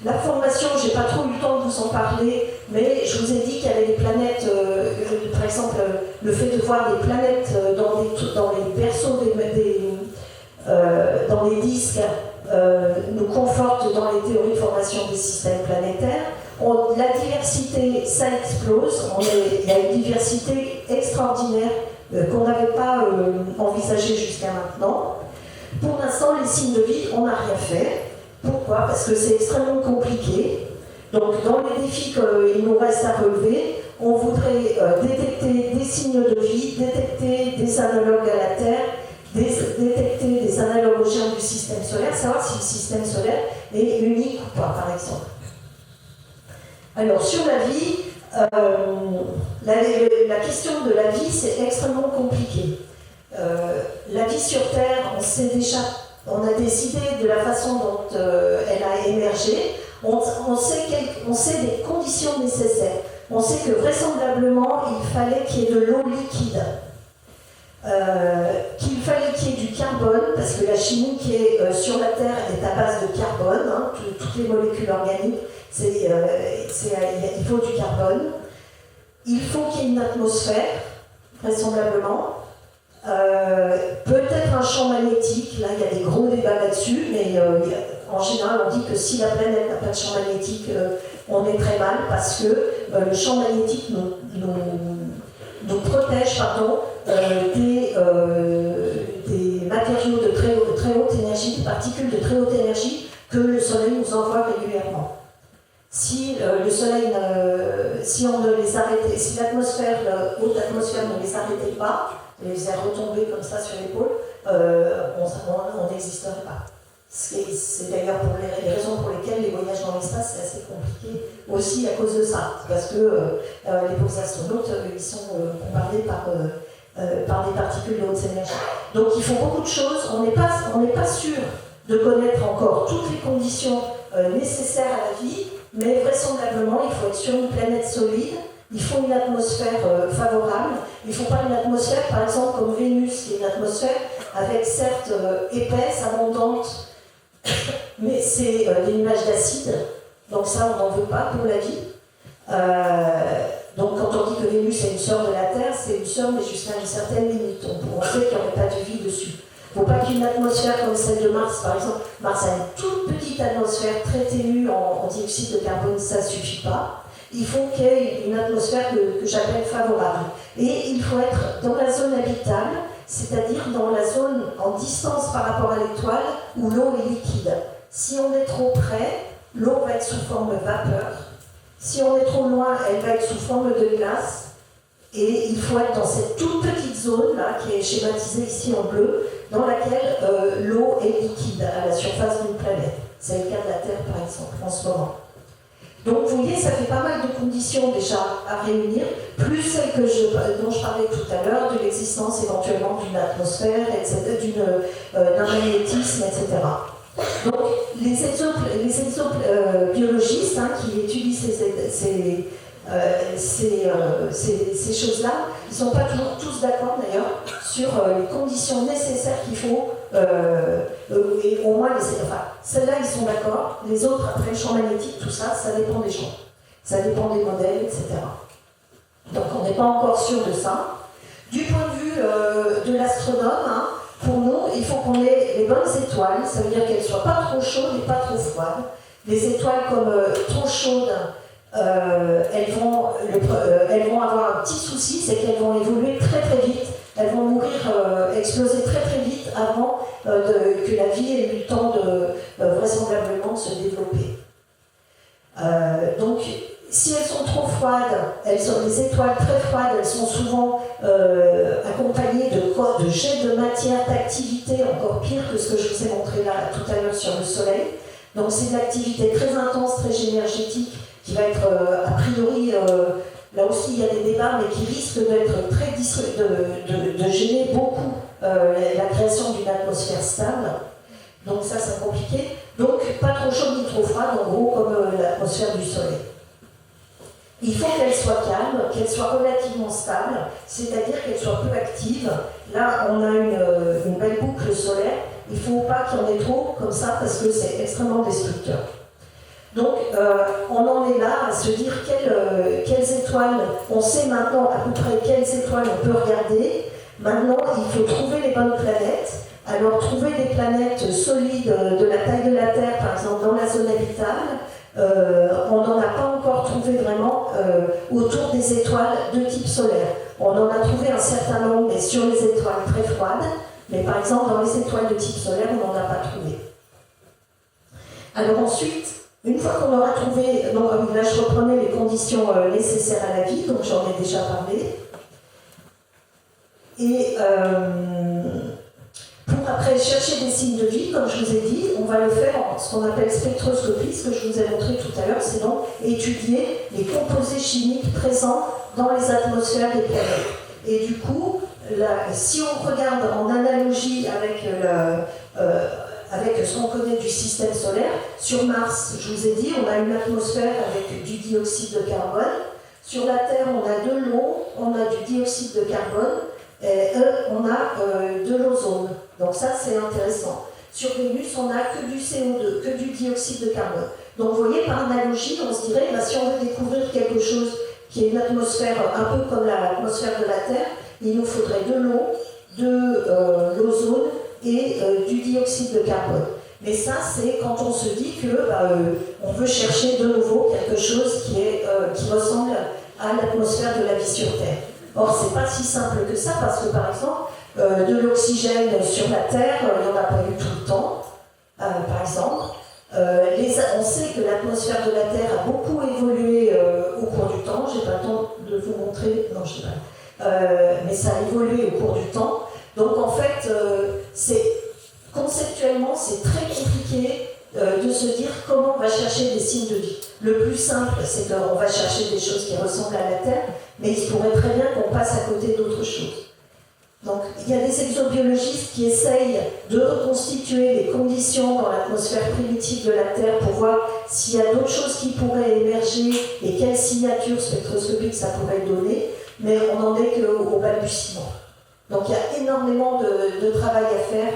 La formation, je n'ai pas trop eu le temps de vous en parler, mais je vous ai dit qu'il y avait des planètes, par exemple, le fait de voir des planètes dans les berceaux dans les disques nous conforte dans les théories de formation des systèmes planétaires. La diversité, ça explose. Il y a une diversité extraordinaire qu'on n'avait pas envisagée jusqu'à maintenant. Pour l'instant, les signes de vie, on n'a rien fait. Pourquoi ? Parce que c'est extrêmement compliqué. Donc, dans les défis qu'il nous reste à relever, on voudrait détecter des signes de vie, détecter des analogues à la Terre, détecter des analogues aux germes du système solaire, savoir si le système solaire est unique ou pas, par exemple. Alors, sur la vie, la question de la vie, c'est extrêmement compliqué. La vie sur Terre, on a des idées de la façon dont elle a émergé. On sait des conditions nécessaires. On sait que vraisemblablement, il fallait qu'il y ait de l'eau liquide. Qu'il fallait qu'il y ait du carbone, parce que la chimie qui est sur la Terre est à base de carbone, hein, toutes les molécules organiques, il faut du carbone. Il faut qu'il y ait une atmosphère, vraisemblablement. Peut-être un champ magnétique, là il y a des gros débats là-dessus, mais en général on dit que si la planète n'a pas de champ magnétique, on est très mal, parce que le champ magnétique nous protège des matériaux de très haute énergie, des particules de très haute énergie que le Soleil nous envoie régulièrement. Si le Soleil, si l'atmosphère, la haute atmosphère ne les arrêtait pas, les faisait retomber comme ça sur l'épaule, on n'existerait pas. C'est d'ailleurs pour les raisons pour lesquelles les voyages dans l'espace c'est assez compliqué aussi à cause de ça, parce que les pauvres astronautes ils sont bombardés par des particules de haute énergie. Donc il faut beaucoup de choses. On n'est pas sûr de connaître encore toutes les conditions nécessaires à la vie, mais vraisemblablement, il faut être sur une planète solide, il faut une atmosphère favorable. Il ne faut pas une atmosphère, par exemple, comme Vénus, qui est une atmosphère avec certes épaisse, abondante, mais c'est des nuages d'acide, donc ça, on n'en veut pas pour la vie. Donc quand on dit que Vénus est une sœur de la Terre, c'est une sœur, mais jusqu'à une certaine limite. On sait qu'il n'y aurait pas de vie dessus. Il ne faut pas qu'une atmosphère comme celle de Mars, par exemple. Mars a une toute petite atmosphère très ténue en dioxyde de carbone, ça ne suffit pas. Il faut qu'il y ait une atmosphère que j'appelle favorable. Et il faut être dans la zone habitable, c'est-à-dire dans la zone en distance par rapport à l'étoile où l'eau est liquide. Si on est trop près, l'eau va être sous forme de vapeur. Si on est trop loin, elle va être sous forme de glace. Et il faut être dans cette toute petite zone-là, qui est schématisée ici en bleu, dans laquelle l'eau est liquide à la surface d'une planète. C'est le cas de la Terre, par exemple, en ce moment. Donc, vous voyez, ça fait pas mal de conditions déjà à réunir, plus celles dont je parlais tout à l'heure, de l'existence éventuellement d'une atmosphère, d'un magnétisme, etc. Donc, les exobiologistes qui étudient ces choses-là, ils ne sont pas toujours tous d'accord d'ailleurs sur les conditions nécessaires qu'il faut, et au moins, celles-là ils sont d'accord, les autres après le champ magnétique, tout ça, ça dépend des gens, ça dépend des modèles, etc. Donc on n'est pas encore sûr de ça. Du point de vue de l'astronome, pour nous, il faut qu'on ait les bonnes étoiles, ça veut dire qu'elles ne soient pas trop chaudes et pas trop froides. Les étoiles comme trop chaudes, elles vont avoir un petit souci, c'est qu'elles vont évoluer très très vite, elles vont mourir, exploser très très vite avant que la vie ait eu le temps de vraisemblablement se développer. Donc, si elles sont trop froides, les étoiles très froides, elles sont souvent accompagnées de jets de matière, d'activité encore pire que ce que je vous ai montré là tout à l'heure sur le Soleil. Donc c'est de l'activité très intense, très énergétique, qui va être a priori, là aussi il y a des débats, mais qui risque d'être de gêner beaucoup la création d'une atmosphère stable. Donc ça c'est compliqué. Donc pas trop chaude ni trop froide, en gros comme l'atmosphère du Soleil. Il faut qu'elle soit calme, qu'elle soit relativement stable, c'est-à-dire qu'elle soit peu active. Là, on a une belle boucle solaire. Il ne faut pas qu'il y en ait trop comme ça parce que c'est extrêmement destructeur. Donc, on en est là à se dire quelles étoiles, on sait maintenant à peu près quelles étoiles on peut regarder. Maintenant, il faut trouver les bonnes planètes. Alors, trouver des planètes solides de la taille de la Terre, par exemple, dans la zone habitable, on n'en a pas encore trouvé vraiment autour des étoiles de type solaire. On en a trouvé un certain nombre, mais sur les étoiles très froides, mais par exemple dans les étoiles de type solaire, on n'en a pas trouvé. Alors ensuite, une fois qu'on aura trouvé, là je reprenais les conditions nécessaires à la vie, donc j'en ai déjà parlé. Et pour après chercher des signes de vie, comme je vous ai dit, on va le faire en ce qu'on appelle spectroscopie, ce que je vous ai montré tout à l'heure, c'est donc étudier les composés chimiques présents dans les atmosphères des planètes. Et du coup, si on regarde en analogie avec ce qu'on connaît du système solaire, sur Mars, je vous ai dit, on a une atmosphère avec du dioxyde de carbone. Sur la Terre, on a de l'eau, on a du dioxyde de carbone, et on a de l'ozone. Donc ça, c'est intéressant. Sur Vénus, on n'a que du CO2, que du dioxyde de carbone. Donc vous voyez, par analogie, on se dirait, si on veut découvrir quelque chose qui est une atmosphère un peu comme l'atmosphère de la Terre, il nous faudrait de l'eau, de l'ozone et du dioxyde de carbone. Mais ça, c'est quand on se dit on veut chercher de nouveau quelque chose qui ressemble à l'atmosphère de la vie sur Terre. Or, c'est pas si simple que ça, parce que par exemple, de l'oxygène sur la Terre, il n'y en a pas eu tout le temps, par exemple. On sait que l'atmosphère de la Terre a beaucoup évolué au cours du temps. J'ai pas le temps de vous montrer, non, je sais pas. Mais ça a évolué au cours du temps. Donc en fait, conceptuellement, c'est très compliqué de se dire comment on va chercher des signes de vie. Le plus simple, c'est qu'on va chercher des choses qui ressemblent à la Terre, mais il se pourrait très bien qu'on passe à côté d'autres choses. Donc, il y a des exobiologistes qui essayent de reconstituer les conditions dans l'atmosphère primitive de la Terre pour voir s'il y a d'autres choses qui pourraient émerger et quelle signature spectroscopique ça pourrait donner, mais on n'en est qu'au balbutiement. Donc, il y a énormément de travail à faire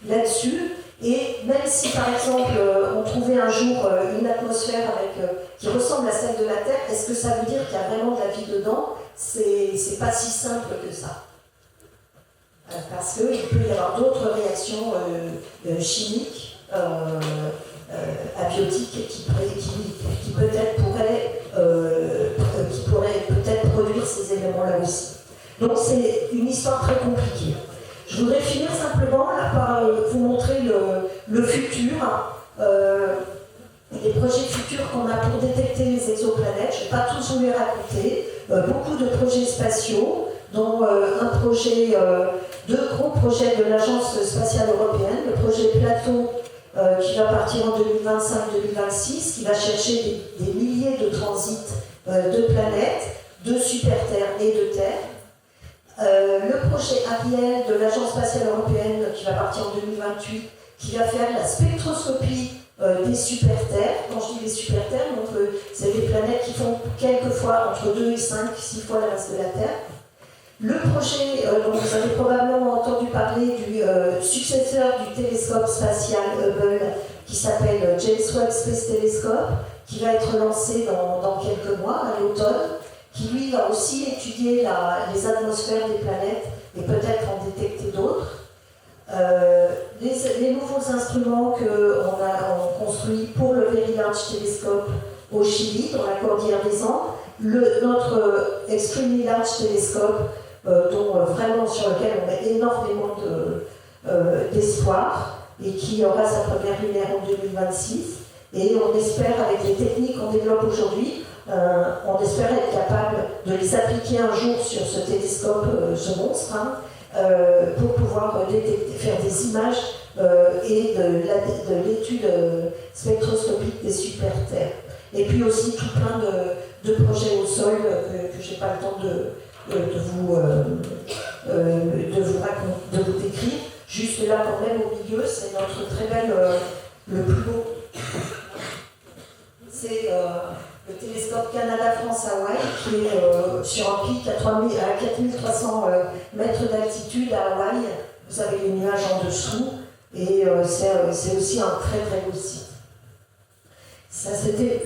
là-dessus. Et même si, par exemple, on trouvait un jour une atmosphère qui ressemble à celle de la Terre, est-ce que ça veut dire qu'il y a vraiment de la vie dedans? C'est pas si simple que ça. Parce qu'il peut y avoir d'autres réactions chimiques, abiotiques, qui peut-être pourraient produire ces éléments-là aussi. Donc c'est une histoire très compliquée. Je voudrais finir simplement là, par vous montrer le futur, les projets futurs qu'on a pour détecter les exoplanètes. Je ne vais pas tous vous les raconter. Beaucoup de projets spatiaux, dont deux gros projets de l'Agence spatiale européenne, le projet Plateau qui va partir en 2025-2026, qui va chercher des milliers de transits de planètes, de super-Terre et de Terre. Le projet Ariel de l'Agence spatiale européenne qui va partir en 2028, qui va faire la spectroscopie des super-Terres. Quand je dis les super-Terres, donc c'est des planètes qui font quelquefois entre 2 et 5, 6 fois la masse de la Terre. Le projet, dont vous avez probablement entendu parler, du successeur du télescope spatial Hubble, qui s'appelle James Webb Space Telescope, qui va être lancé dans quelques mois, à l'automne, qui lui va aussi étudier les atmosphères des planètes et peut-être en détecter d'autres. Les nouveaux instruments qu'on a construits pour le Very Large Telescope au Chili, dans la Cordillère des Andes, notre Extremely Large Telescope, vraiment sur lequel on met énormément d'espoir et qui aura sa première lumière en 2026. Et on espère, avec les techniques qu'on développe aujourd'hui, on espère être capable de les appliquer un jour sur ce télescope, ce monstre, pour pouvoir faire des images et de l'étude spectroscopique des super-Terres. Et puis aussi tout plein de projets au sol que je n'ai pas le temps de vous décrire. Juste là, quand même, au milieu, c'est notre très belle, le plus beau. C'est le télescope Canada-France-Hawaï, qui est sur un pic à 4300 mètres d'altitude à Hawaï. Vous avez les nuages en dessous, et c'est aussi un très très beau site. Ça c'était,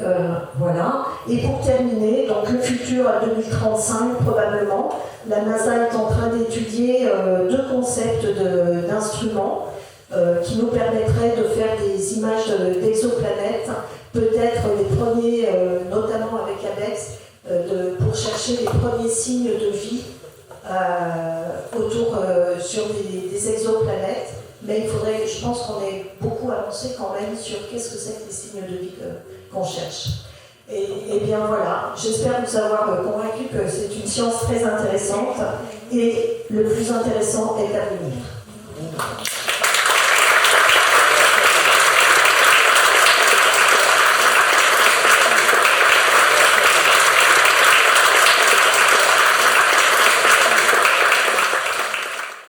voilà. Et pour terminer, donc le futur à 2035 probablement, la NASA est en train d'étudier deux concepts d'instruments qui nous permettraient de faire des images d'exoplanètes, peut-être les premiers, notamment avec ABEX, pour chercher les premiers signes de vie sur des exoplanètes. Mais il faudrait, je pense qu'on ait beaucoup avancé quand même sur qu'est-ce que c'est que les signes de vie qu'on cherche. Et bien voilà, j'espère vous avoir convaincu que c'est une science très intéressante et le plus intéressant est à venir.